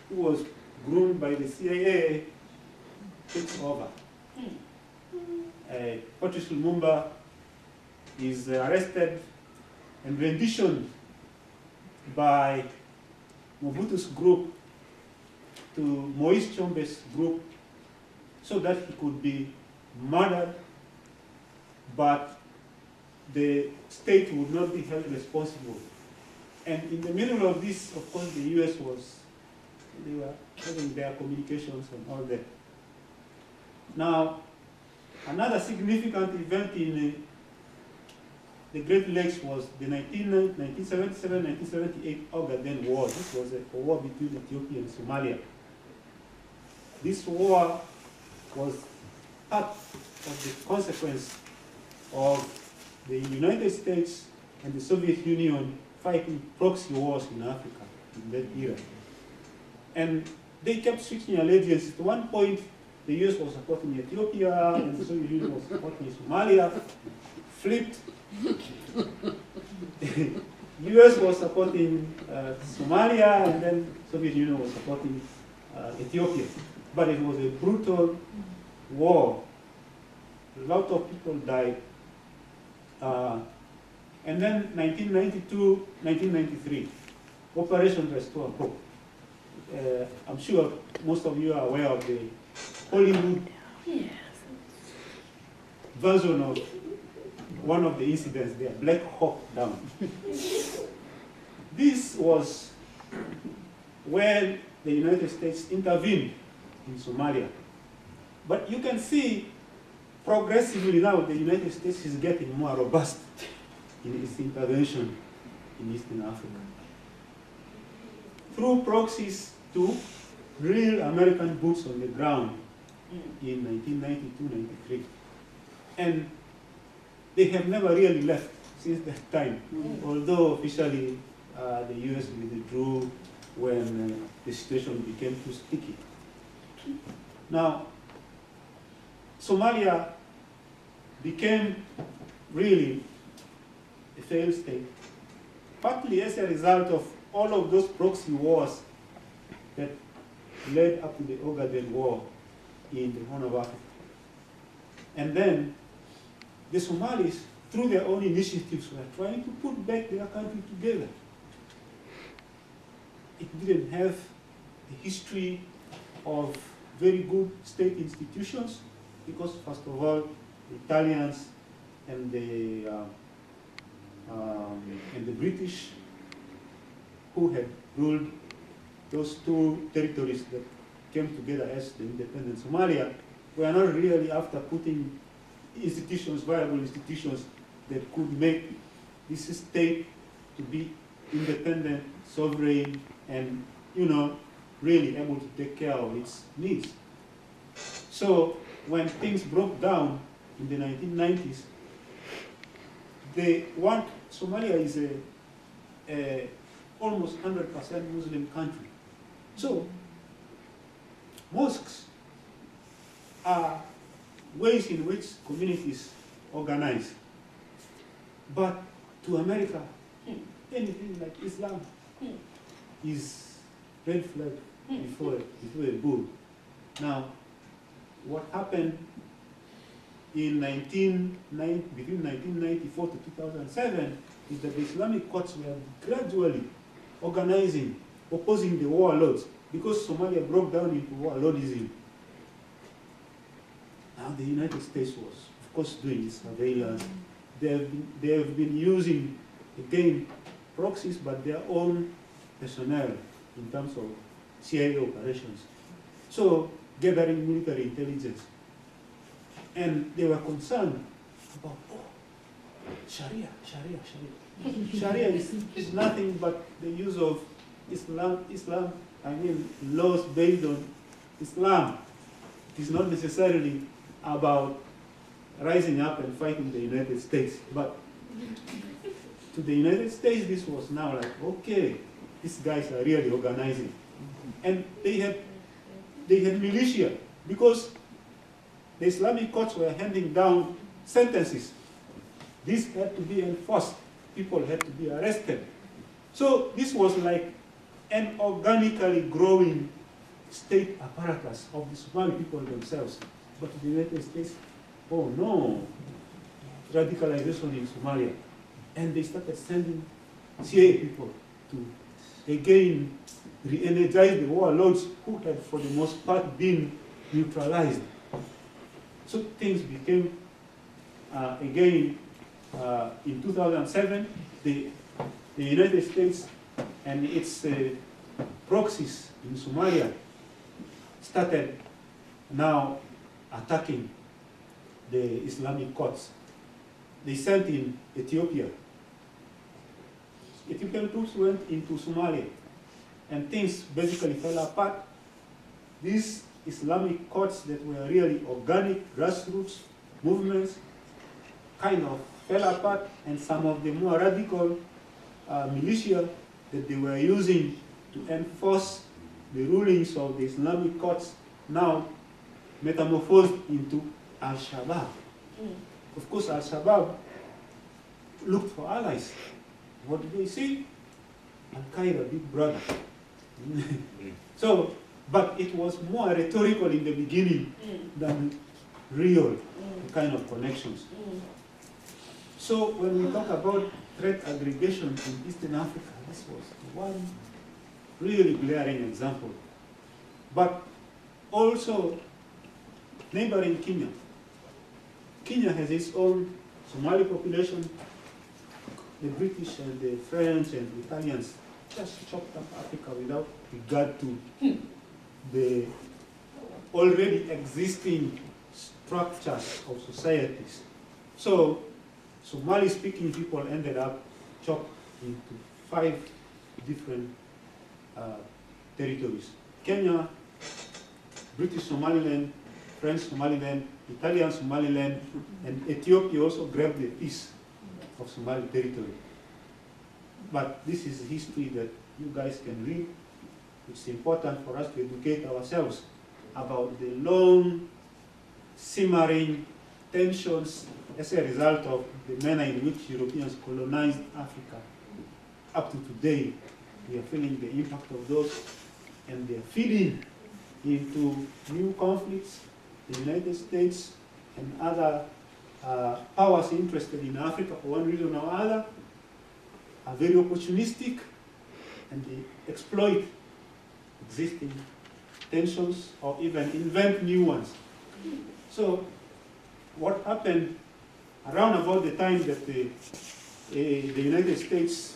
who was groomed by the CIA, takes over. Patrice Lumumba is arrested and renditioned by Mobutu's group to Moise Tshombe's group so that he could be murdered, but the state would not be held responsible. And in the middle of this, of course, the US they were having their communications and all that. Now, another significant event in the Great Lakes was the 1977-1978 Ogaden War. This was a war between Ethiopia and Somalia. This war was part of the consequence of the United States and the Soviet Union fighting proxy wars in Africa in that era. And they kept switching allegiance. At one point, the US was supporting Ethiopia, and the Soviet Union was supporting Somalia. Flipped. US was supporting Somalia, and then Soviet Union was supporting Ethiopia. But it was a brutal war. A lot of people died. And then 1992, 1993, Operation Restore Hope. I'm sure most of you are aware of the Hollywood version of one of the incidents there, Black Hawk Down. This was when the United States intervened in Somalia. But you can see progressively now the United States is getting more robust in its intervention in Eastern Africa. Through proxies to real American boots on the ground in 1992-93. And they have never really left since that time, although officially the US withdrew when the situation became too sticky. Now, Somalia became really a failed state, partly as a result of all of those proxy wars that led up to the Ogaden War in the Horn of Africa. And then the Somalis, through their own initiatives, were trying to put back their country together. It didn't have a history of very good state institutions because, first of all, the Italians and the British, who had ruled those two territories that came together as the independent Somalia, were not really after putting institutions, viable institutions that could make this state to be independent, sovereign, and really able to take care of its needs. So when things broke down in the 1990s, Somalia is a almost 100% Muslim country. So mosques are ways in which communities organize. But to America, anything like Islam is red flag before a bull. Now, what happened in between 1994 to 2007 is that the Islamic courts were gradually organizing, opposing the warlords, because Somalia broke down into warlordism. Now the United States was, of course, doing surveillance. They have been using, again, proxies, but their own personnel in terms of CIA operations. So gathering military intelligence. And they were concerned about, Sharia. Sharia is nothing but the use of laws based on Islam. It is not necessarily about rising up and fighting the United States. But to the United States, this was now like, okay, these guys are really organizing. And they had militia, because the Islamic courts were handing down sentences. This had to be enforced. People had to be arrested. So this was like an organically growing state apparatus of the Somali people themselves. But the United States, oh no, radicalization in Somalia. And they started sending CIA people to, again, re-energize the warlords who had, for the most part, been neutralized. So things became, again, in 2007, the United States and its proxies in Somalia started now attacking the Islamic courts. They sent in Ethiopia. Ethiopian troops went into Somalia, and things basically fell apart. These Islamic courts that were really organic grassroots movements kind of fell apart, and some of the more radical militia that they were using to enforce the rulings of the Islamic courts now metamorphosed into Al-Shabaab. Of course, Al-Shabaab looked for allies. What did they see? Al-Qaeda, big brother. So, but it was more rhetorical in the beginning than real kind of connections. So when we talk about threat aggregation in Eastern Africa, this was one really glaring example. But also neighboring Kenya. Kenya has its own Somali population. The British and the French and the Italians just chopped up Africa without regard to the already existing structures of societies. So Somali-speaking people ended up chopped into 5 different territories. Kenya, British Somaliland, French Somaliland, Italian Somaliland, and Ethiopia also grabbed a piece of Somali territory. But this is history that you guys can read. It's important for us to educate ourselves about the long, simmering tensions as a result of the manner in which Europeans colonized Africa. Up to today, we are feeling the impact of those, and they are feeding into new conflicts. The United States and other powers interested in Africa for one reason or other are very opportunistic, and they exploit existing tensions or even invent new ones. So what happened around about the time that the United States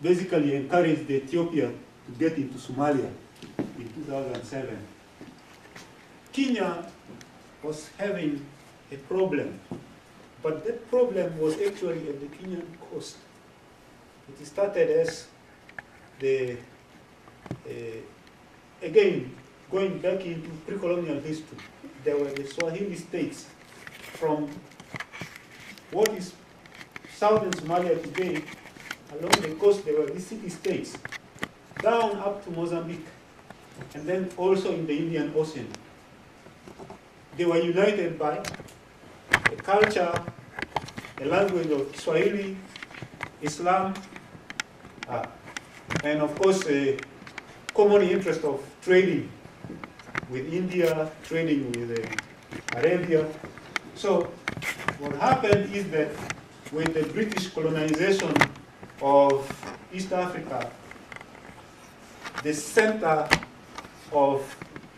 basically encouraged Ethiopia to get into Somalia in 2007, Kenya was having a problem, but that problem was actually at the Kenyan coast. It started as the, again, going back into pre-colonial history, there were the Swahili states from what is southern Somalia today. Along the coast, there were these city-states, down up to Mozambique, and then also in the Indian Ocean. They were united by a culture, a language of Swahili, Islam, and of course a common interest of trading with India, trading with Arabia. So what happened is that with the British colonization of East Africa, the center of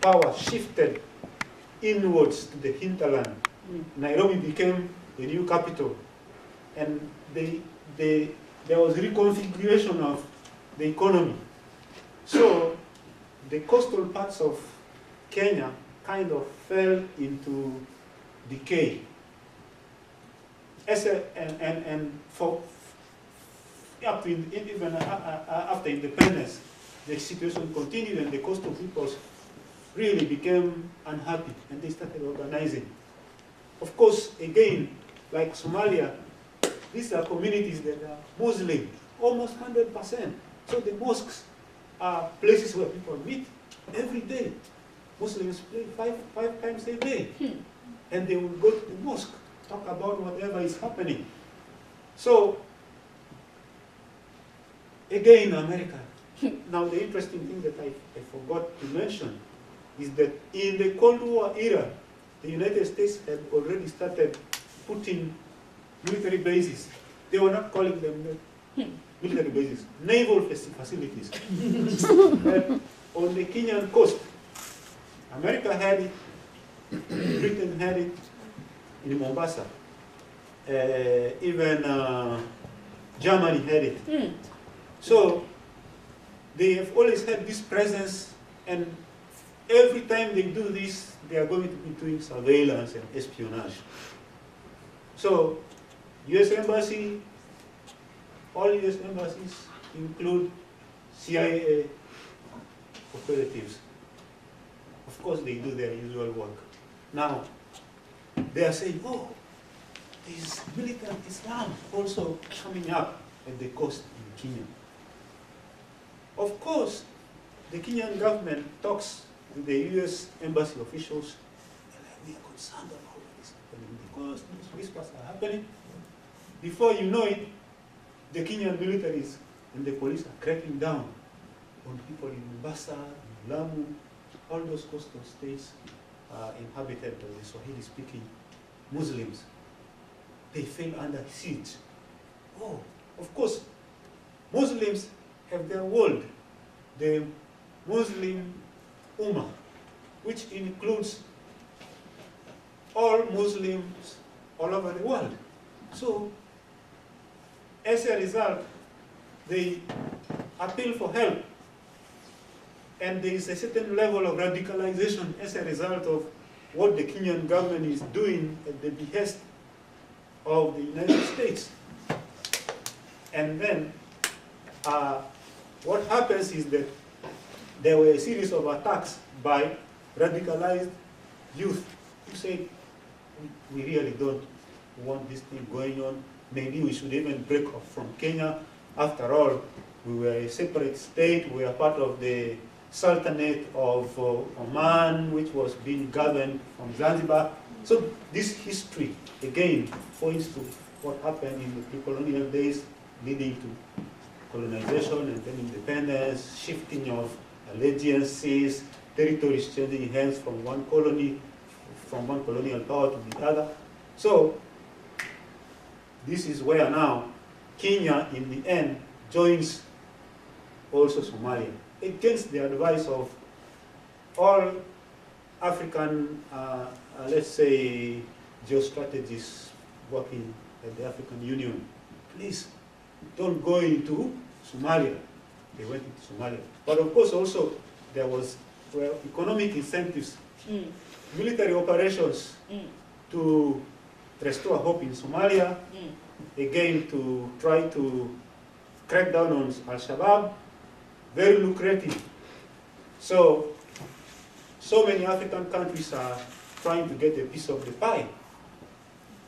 power shifted inwards to the hinterland. Nairobi became the new capital, and there was reconfiguration of the economy. So the coastal parts of Kenya kind of fell into decay. And for up to even after independence, the situation continued, and the coastal peoples really became unhappy, and they started organizing. Of course, again, like Somalia, these are communities that are Muslim, almost 100%. So the mosques are places where people meet every day. Muslims pray five times a day, and they will go to the mosque, talk about whatever is happening. So, again, America. Now, the interesting thing that I forgot to mention is that in the Cold War era, the United States had already started putting military bases. They were not calling them military bases, naval facilities. On the Kenyan coast, America had it, Britain had it in Mombasa, even Germany had it. So they have always had this presence, and every time they do this, they are going to be doing surveillance and espionage. So US Embassy, all US embassies include CIA operatives. Of course, they do their usual work. Now, they are saying, oh, there's militant Islam also coming up at the coast in Kenya. Of course, the Kenyan government talks to the US embassy officials, and we are concerned about this happening because these whispers are happening. Before you know it, the Kenyan militaries and the police are cracking down on people in Mombasa, in Lamu, all those coastal states inhabited by the Swahili-speaking Muslims. They fell under siege. Oh, of course, Muslims have their world, the Muslim Ummah, which includes all Muslims all over the world. So, as a result, they appeal for help. And there is a certain level of radicalization as a result of what the Kenyan government is doing at the behest of the United States. And then what happens is that there were a series of attacks by radicalized youth who said, we really don't want this thing going on. Maybe we should even break off from Kenya. After all, we were a separate state. We are part of the Sultanate of Oman, which was being governed from Zanzibar. So this history, again, points to what happened in the pre-colonial days, leading to colonization and then independence, shifting of allegiances, territories changing hands from one colony, from one colonial power to the other. So this is where now Kenya, in the end, joins also Somalia, against the advice of all African, let's say, geostrategists working at the African Union. Please, don't go into Somalia. They went into Somalia. But of course also there was economic incentives, military operations to restore hope in Somalia, again to try to crack down on Al-Shabaab, very lucrative. So many African countries are trying to get a piece of the pie.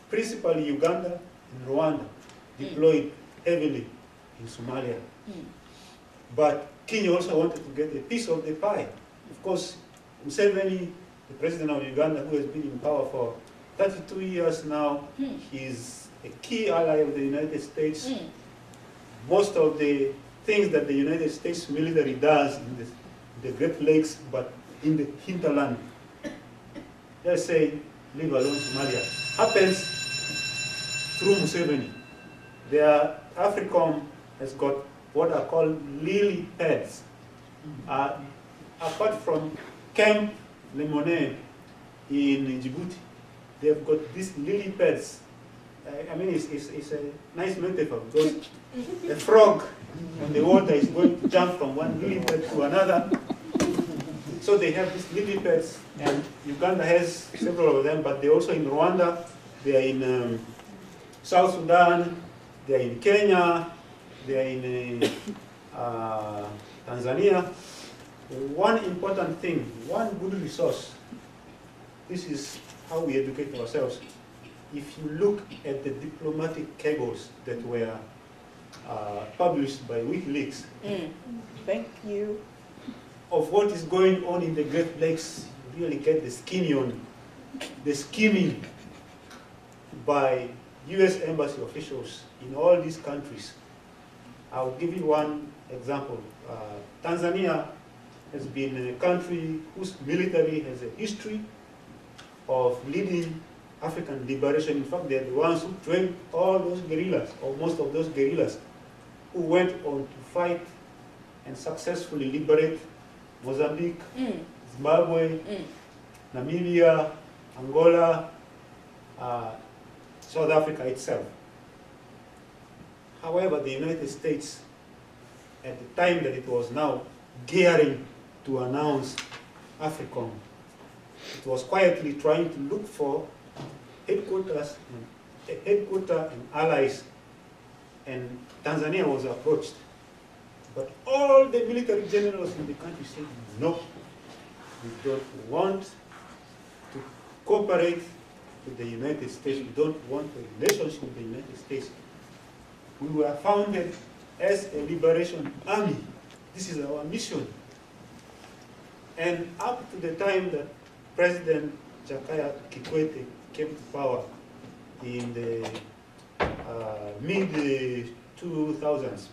Principally Uganda and Rwanda deployed heavily in Somalia. But Kenya also wanted to get a piece of the pie. Of course, Museveni, the president of Uganda, who has been in power for 32 years now, is a key ally of the United States. Most of the things that the United States military does in the Great Lakes, but in the hinterland, let's say, leave alone Somalia, happens through Museveni. AFRICOM has got what are called lily pads. Apart from Camp Lemonade in Djibouti, they've got these lily pads. I mean, it's a nice metaphor because a frog on the water is going to jump from one lily pad to another. So they have these lily pads, and Uganda has several of them, but they're also in Rwanda, they're in South Sudan, they're in Kenya, they're in Tanzania. One important thing, one good resource, this is how we educate ourselves. If you look at the diplomatic cables that were published by WikiLeaks, Thank you. of what is going on in the Great Lakes, you really get the scheming by US embassy officials in all these countries. I'll give you one example. Tanzania has been a country whose military has a history of leading African liberation. In fact, they're the ones who trained all those guerrillas, or most of those guerrillas, who went on to fight and successfully liberate Mozambique, Zimbabwe, Namibia, Angola, South Africa itself. However, the United States, at the time that it was now gearing to announce AFRICOM, it was quietly trying to look for headquarters and allies, and Tanzania was approached. But all the military generals in the country said, no, we don't want to cooperate with the United States. We don't want a relationship with the United States. We were founded as a liberation army. This is our mission. And up to the time that President Jakaya Kikwete came to power in the mid-2000s,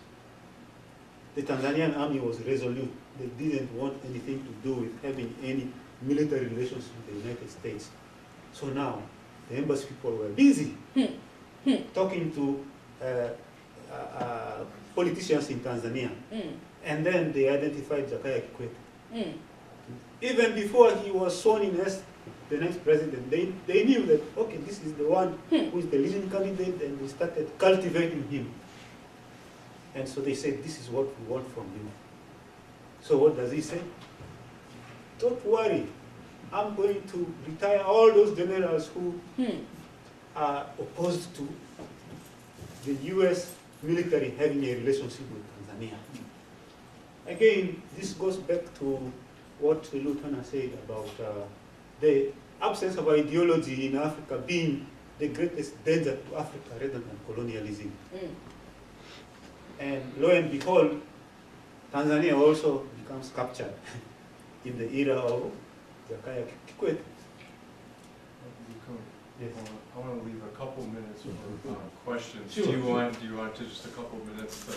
the Tanzanian army was resolute. They didn't want anything to do with having any military relations with the United States. So now, the embassy people were busy talking to politicians in Tanzania. And then they identified Jakaya Kikwete. Even before he was sworn in as the next president, they knew that, okay, this is the one who is the leading candidate, and they started cultivating him. And so they said, this is what we want from you. So what does he say? Don't worry. I'm going to retire all those generals who are opposed to the US military having a relationship with Tanzania. Again, this goes back to what the lieutenant said about the absence of ideology in Africa being the greatest danger to Africa rather than colonialism. And lo and behold, Tanzania also becomes captured in the era of Jakaya Kikwete. Yes. I want to leave a couple minutes for questions. Sure. Do you want to just a couple minutes to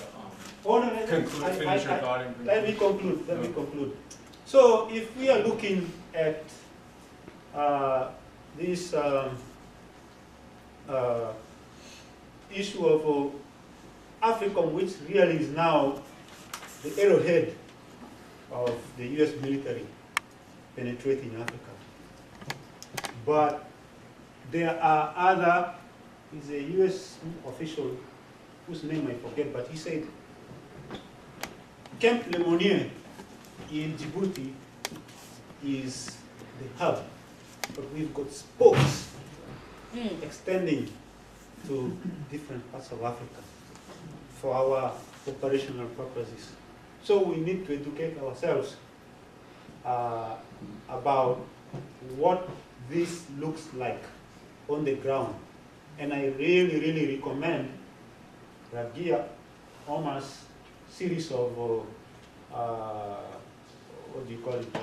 Conclude, finish your thought? And let me conclude. Let me conclude. So, if we are looking at this issue of AFRICOM, which really is now the arrowhead of the US military penetrating Africa. But there are other, he's a US official whose name I forget, but he said, Camp Lemonnier in Djibouti is the hub, but we've got spokes extending to different parts of Africa for our operational purposes. So we need to educate ourselves about what this looks like on the ground. And I really, really recommend Ragia Omar's series of, what do you call it,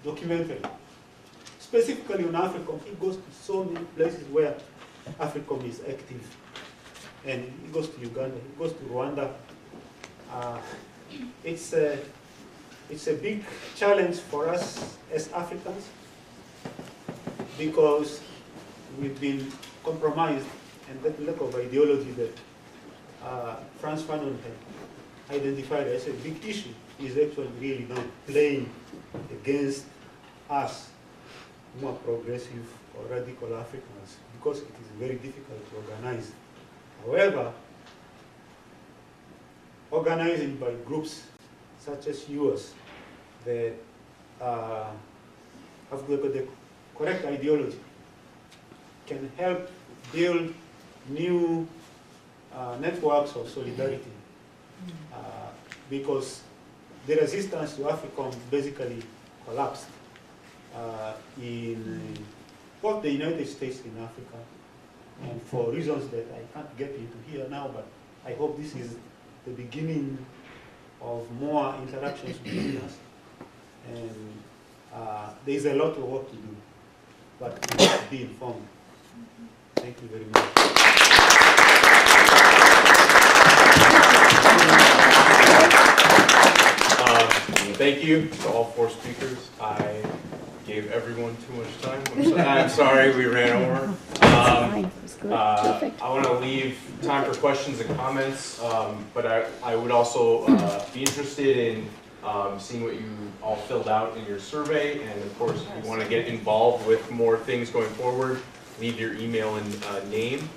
documentary. Specifically on AFRICOM, he goes to so many places where AFRICOM is active. And he goes to Uganda, he goes to Rwanda. It's a big challenge for us as Africans because we've been compromised, and that lack of ideology that Frantz Fanon had identified as a big issue is actually really not playing against us, more progressive or radical Africans, because it is very difficult to organize. However, organizing by groups such as yours that have the correct ideology can help build new networks of solidarity, because the resistance to AFRICOM basically collapsed in both the United States and Africa, and for reasons that I can't get into here now, but I hope this is the beginning of more interactions between us. And there is a lot of work to do, but we must be informed. Thank you very much. Thank you to all four speakers. I gave everyone too much time. I'm sorry we ran over. I want to leave time for questions and comments, but I would also be interested in seeing what you all filled out in your survey, and of course, if you want to get involved with more things going forward, leave your email and name.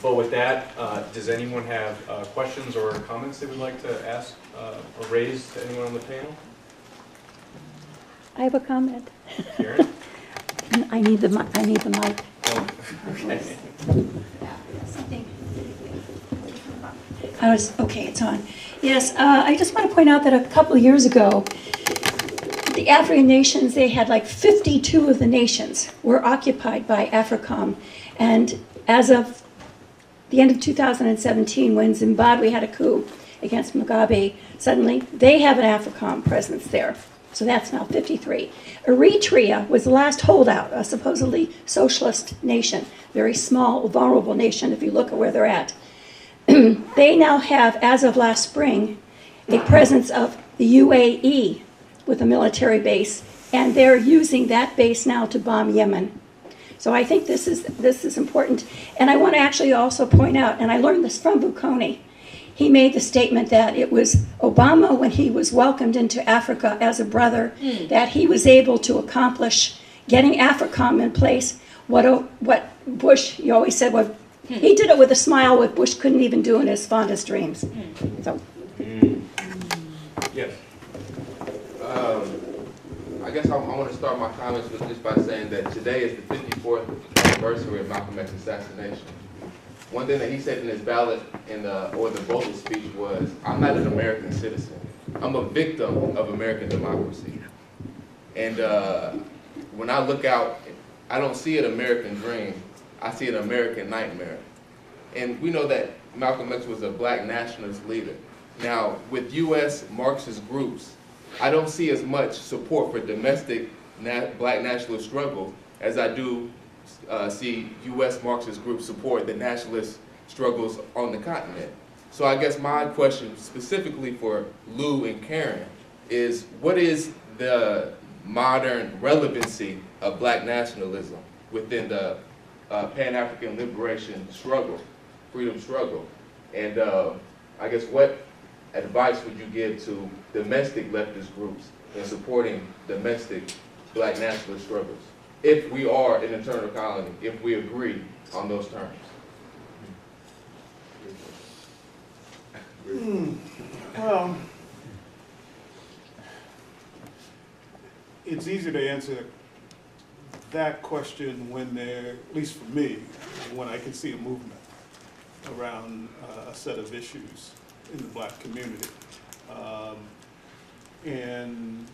But with that, does anyone have questions or comments they would like to ask or raise to anyone on the panel? I have a comment. Karen? I need the mic. Oh, okay. Okay, it's on. Yes, I just want to point out that a couple of years ago, the African nations, they had like 52 of the nations were occupied by AFRICOM. And as of the end of 2017, when Zimbabwe had a coup against Mugabe, suddenly they have an AFRICOM presence there. So that's now 53. Eritrea was the last holdout, a supposedly socialist nation, very small, vulnerable nation if you look at where they're at. They now have, as of last spring, a presence of the UAE with a military base, and they're using that base now to bomb Yemen. So I think this is important. And I want to actually also point out, and I learned this from Bucconi, he made the statement that it was Obama, when he was welcomed into Africa as a brother, that he was able to accomplish getting AFRICOM in place. What Bush, you always said, what he did it with a smile, what Bush couldn't even do in his fondest dreams. So. Yes. I guess I want to start my comments with just by saying that today is the 54th anniversary of Malcolm X's assassination. One thing that he said in his ballot or the vocal speech was, "I'm not an American citizen. I'm a victim of American democracy." And when I look out, I don't see an American dream. I see an American nightmare. And we know that Malcolm X was a black nationalist leader. Now, with U.S. Marxist groups, I don't see as much support for domestic black nationalist struggle as I do see U.S. Marxist groups support the nationalist struggles on the continent. So I guess my question specifically for Lou and Karen is, what is the modern relevancy of black nationalism within the Pan-African liberation struggle, freedom struggle? And I guess what advice would you give to domestic leftist groups in supporting domestic black nationalist struggles, if we are an internal colony, if we agree on those terms? Well, it's easy to answer that question when there, at least for me, when I can see a movement around a set of issues in the black community. And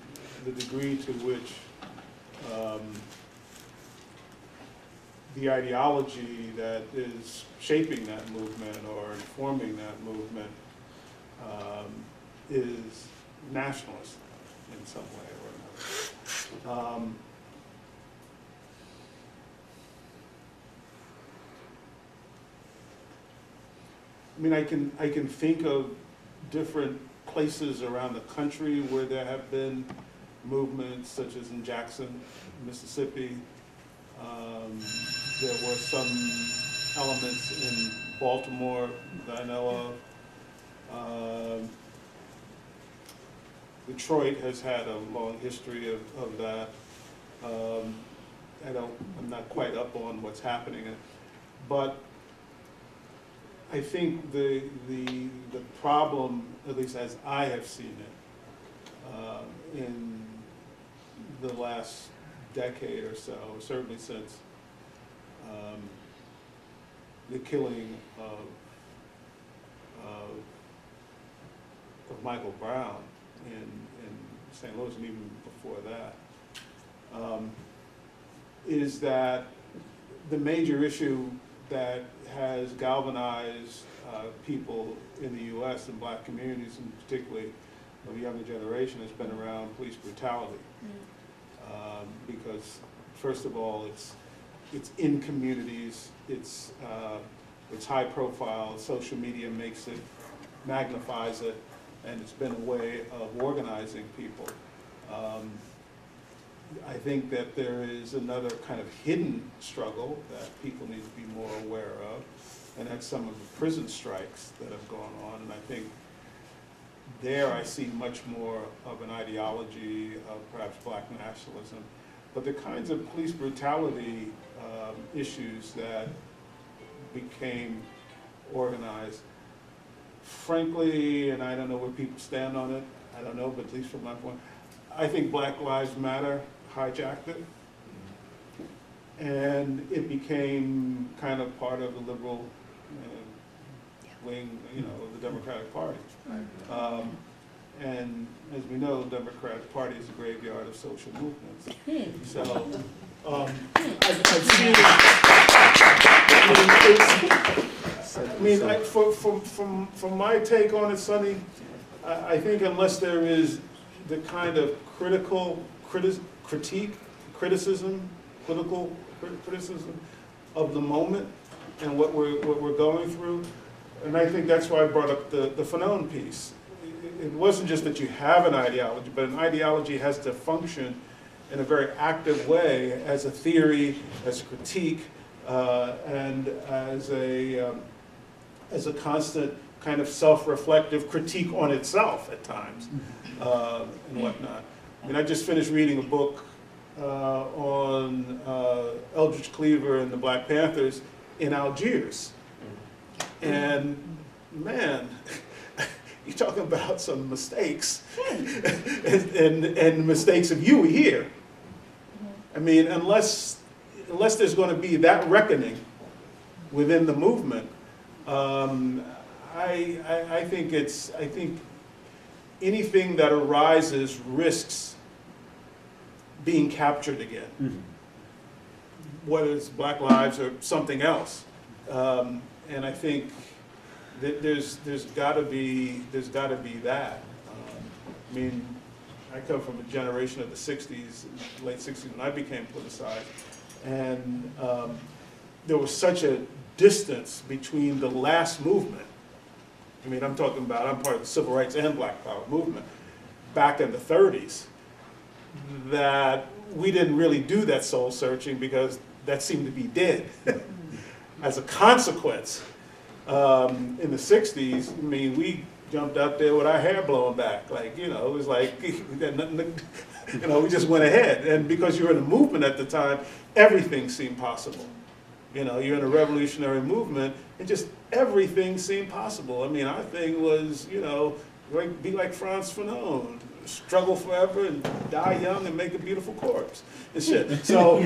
the degree to which the ideology that is shaping that movement or informing that movement is nationalist in some way or another. I mean, I can think of different places around the country where there have been movements, such as in Jackson, Mississippi. There were some elements in Baltimore that I know of. Detroit has had a long history of that. I'm not quite up on what's happening, but I think the problem, at least as I have seen it, in the last decade or so, certainly since the killing of Michael Brown in St. Louis, and even before that, is that the major issue that has galvanized people in the U.S. and black communities, and particularly the younger generation, has been around police brutality. Because first of all, it's in communities, it's high profile, social media makes it, magnifies it, and it's been a way of organizing people. I think that there is another kind of hidden struggle that people need to be more aware of, and that's some of the prison strikes that have gone on. And I think there I see much more of an ideology of perhaps black nationalism. But the kinds of police brutality issues that became organized, frankly, and I don't know where people stand on it, I don't know, but at least from my point, I think Black Lives Matter hijacked it, and it became kind of part of the liberal wing, of the Democratic Party. And as we know, the Democratic Party is a graveyard of social movements. So I've seen it. From my take on it, Sonny, I think unless there is the kind of political criticism of the moment and what we're going through, and I think that's why I brought up the Fanon piece. It wasn't just that you have an ideology, but an ideology has to function in a very active way as a theory, as a critique, and as a constant kind of self-reflective critique on itself at times, and whatnot. I mean, I just finished reading a book on Eldridge Cleaver and the Black Panthers in Algiers. And man, you're talking about some mistakes and mistakes of you here. I mean, unless there's going to be that reckoning within the movement, I think anything that arises risks being captured again, whether it's Black Lives or something else. And I think that there's got to be that. I mean, I come from a generation of the '60s, late '60s, when I became politicized, and there was such a distance between the last movement. I mean, I'm part of the civil rights and Black Power movement back in the '30s, that we didn't really do that soul searching because that seemed to be dead. As a consequence, in the '60s, I mean, we jumped out there with our hair blown back. Like, you know, it was like, we had nothing to, you know, we just went ahead. And because you were in a movement at the time, everything seemed possible. You know, you're in a revolutionary movement, and just everything seemed possible. I mean, our thing was, you know, be like Frantz Fanon, struggle forever and die young and make a beautiful corpse and shit. So,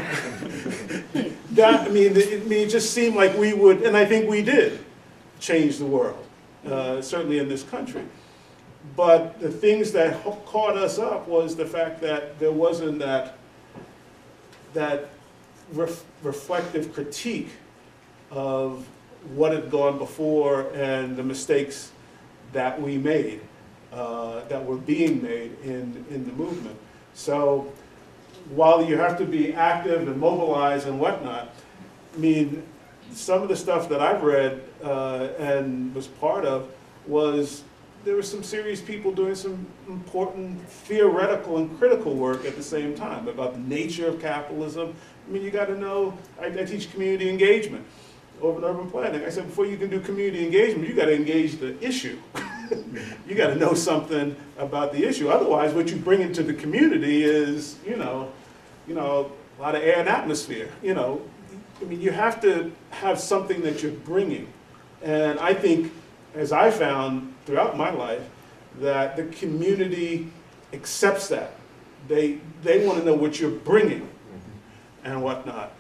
that, I mean, it just seemed like we would, and I think we did, change the world, certainly in this country. But the things that caught us up was the fact that there wasn't that reflective critique of what had gone before and the mistakes that we made, that were being made in the movement. So while you have to be active and mobilized and whatnot, I mean, some of the stuff that I've read and was part of was there were some serious people doing some important theoretical and critical work at the same time about the nature of capitalism. I mean, you got to know, I teach community engagement over urban planning. I said, before you can do community engagement, you got to engage the issue. You got to know something about the issue. Otherwise, what you bring into the community is, you know, a lot of air and atmosphere. You know, I mean, you have to have something that you're bringing. And I think, as I found throughout my life, that the community accepts that. They want to know what you're bringing and whatnot.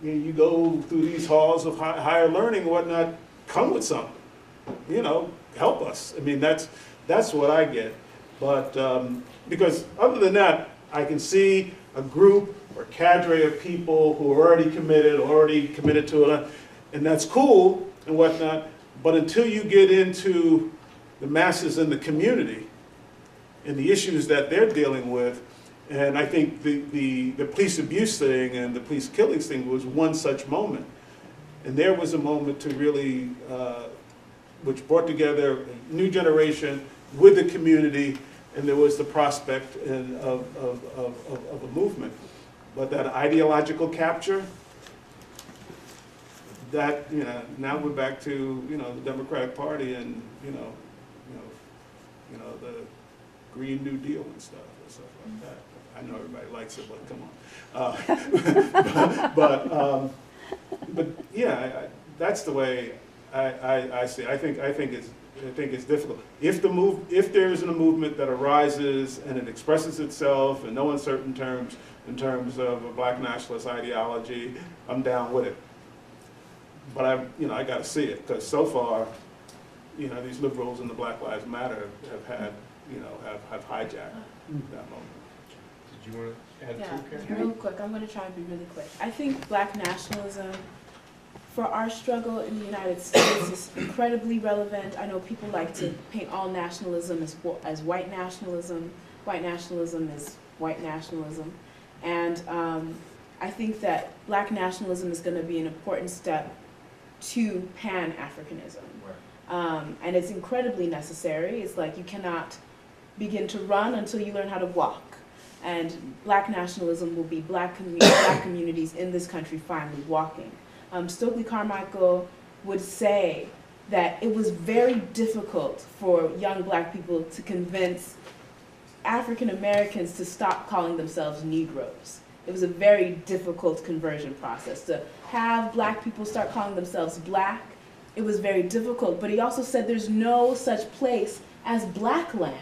You go through these halls of higher learning and whatnot, come with something. You know, help us. I mean, that's what I get. But because other than that, I can see a group or cadre of people who are already committed to it, and that's cool and whatnot. But until you get into the masses in the community and the issues that they're dealing with, and I think the police abuse thing and the police killings thing was one such moment. And there was a moment to really, which brought together a new generation with the community, and there was the prospect of a movement. But that ideological capture, that, you know, now we're back to, you know, the Democratic Party and, you know, the Green New Deal and stuff like that. I know everybody likes it, but come on. But yeah, that's the way I see it. I think it's difficult. If there's a movement that arises and it expresses itself in no uncertain terms, in terms of a black nationalist ideology, I'm down with it. But I got to see it, because so far, you know, these liberals and the Black Lives Matter have had, have hijacked that moment. Did you want to add to it, Karen? Real quick, I'm going to try and be really quick. I think black nationalism for our struggle in the United States is incredibly relevant. I know people like to paint all nationalism as white nationalism. White nationalism is white nationalism. And I think that black nationalism is going to be an important step to Pan-Africanism. Right. And it's incredibly necessary. It's like you cannot begin to run until you learn how to walk. And black nationalism will be black communities in this country finally walking. Stokely Carmichael would say that it was very difficult for young black people to convince African Americans to stop calling themselves Negroes. It was a very difficult conversion process. To have black people start calling themselves black, it was very difficult. But he also said there's no such place as black land.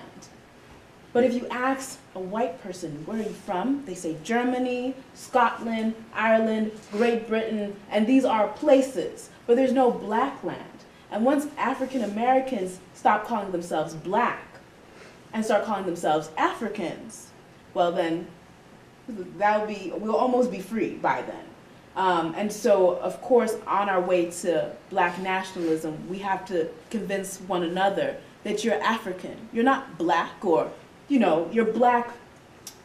But if you ask a white person, where are you from? They say Germany, Scotland, Ireland, Great Britain, and these are places. But there's no black land. And once African Americans stop calling themselves black and start calling themselves Africans, well then, we'll almost be free by then. And so, of course, on our way to black nationalism, we have to convince one another that you're African. You're not black, or, you know, you're black.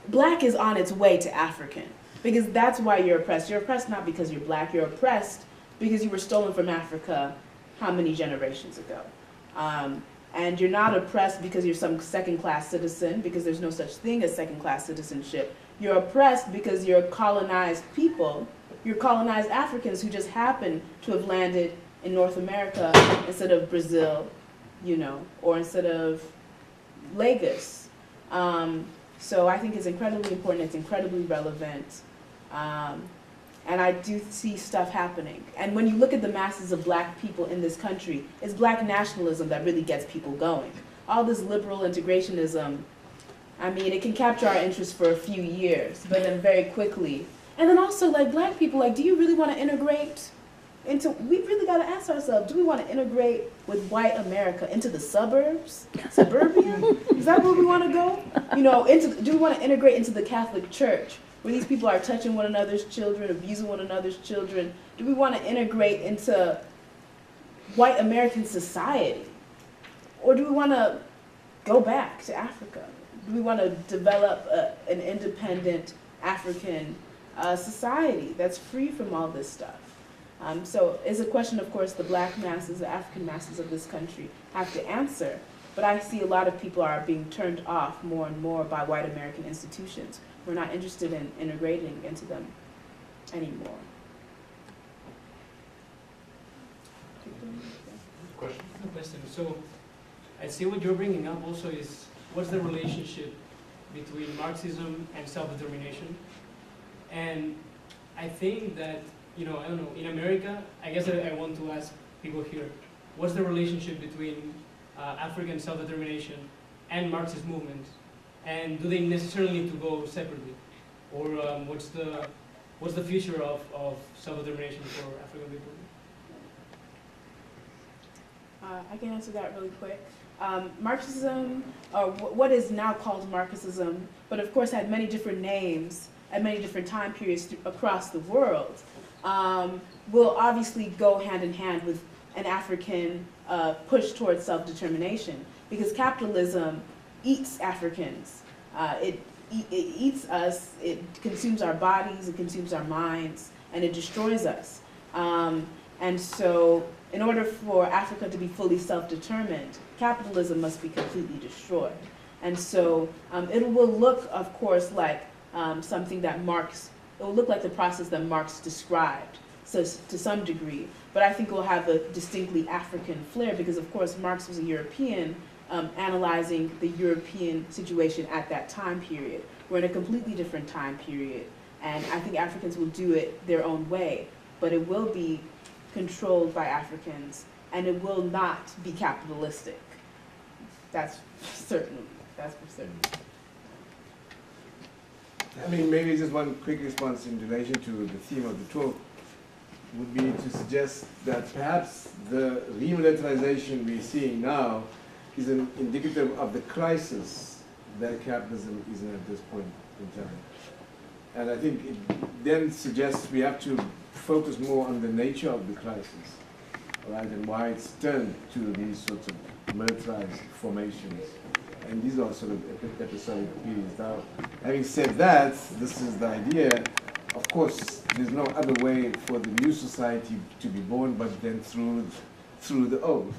Black is on its way to African, because that's why you're oppressed. You're oppressed not because you're black, you're oppressed because you were stolen from Africa how many generations ago. And you're not oppressed because you're some second-class citizen, because there's no such thing as second-class citizenship. You're oppressed because you're colonized people. You're colonized Africans who just happen to have landed in North America instead of Brazil, you know, or instead of Lagos. So I think it's incredibly important, it's incredibly relevant, and I do see stuff happening. And when you look at the masses of black people in this country, it's black nationalism that really gets people going. All this liberal integrationism, I mean, it can capture our interest for a few years, but then very quickly. And then also, like, black people, like, do you really want to integrate into, we really got to ask ourselves, do we want to integrate with white America into the suburbs, suburbia? Is that where we want to go? You know, do we want to integrate into the Catholic Church, where these people are touching one another's children, abusing one another's children? Do we want to integrate into white American society? Or do we want to go back to Africa? Do we want to develop an independent African society that's free from all this stuff? So it's a question, of course, the black masses, the African masses of this country have to answer. But I see a lot of people are being turned off more and more by white American institutions. We're not interested in integrating into them anymore. Question. So I see what you're bringing up also is, what's the relationship between Marxism and self-determination? And I think that, you know, I don't know, in America, I guess I want to ask people here, what's the relationship between African self-determination and Marxist movements? And do they necessarily need to go separately? Or what's the future of self-determination for African people? I can answer that really quick. Marxism, or what is now called Marxism, but of course had many different names at many different time periods across the world, will obviously go hand in hand with an African push towards self-determination, because capitalism eats Africans. It eats us, it consumes our bodies, it consumes our minds, and it destroys us. And so in order for Africa to be fully self-determined, capitalism must be completely destroyed. And so it will look, of course, like something that it will look like the process that Marx described, so to some degree, but I think it will have a distinctly African flair, because of course Marx was a European, analyzing the European situation at that time period. We're in a completely different time period, and I think Africans will do it their own way, but it will be controlled by Africans, and it will not be capitalistic. That's certain. That's for certain. I mean, maybe just one quick response in relation to the theme of the talk would be to suggest that perhaps the remilitarization we're seeing now is an indicative of the crisis that capitalism is in at this point in time. And I think it then suggests we have to focus more on the nature of the crisis, right, and why it's turned to these sorts of militarized formations. And these are sort of episodic periods. Now, having said that, this is the idea. Of course, there's no other way for the new society to be born but then through the old.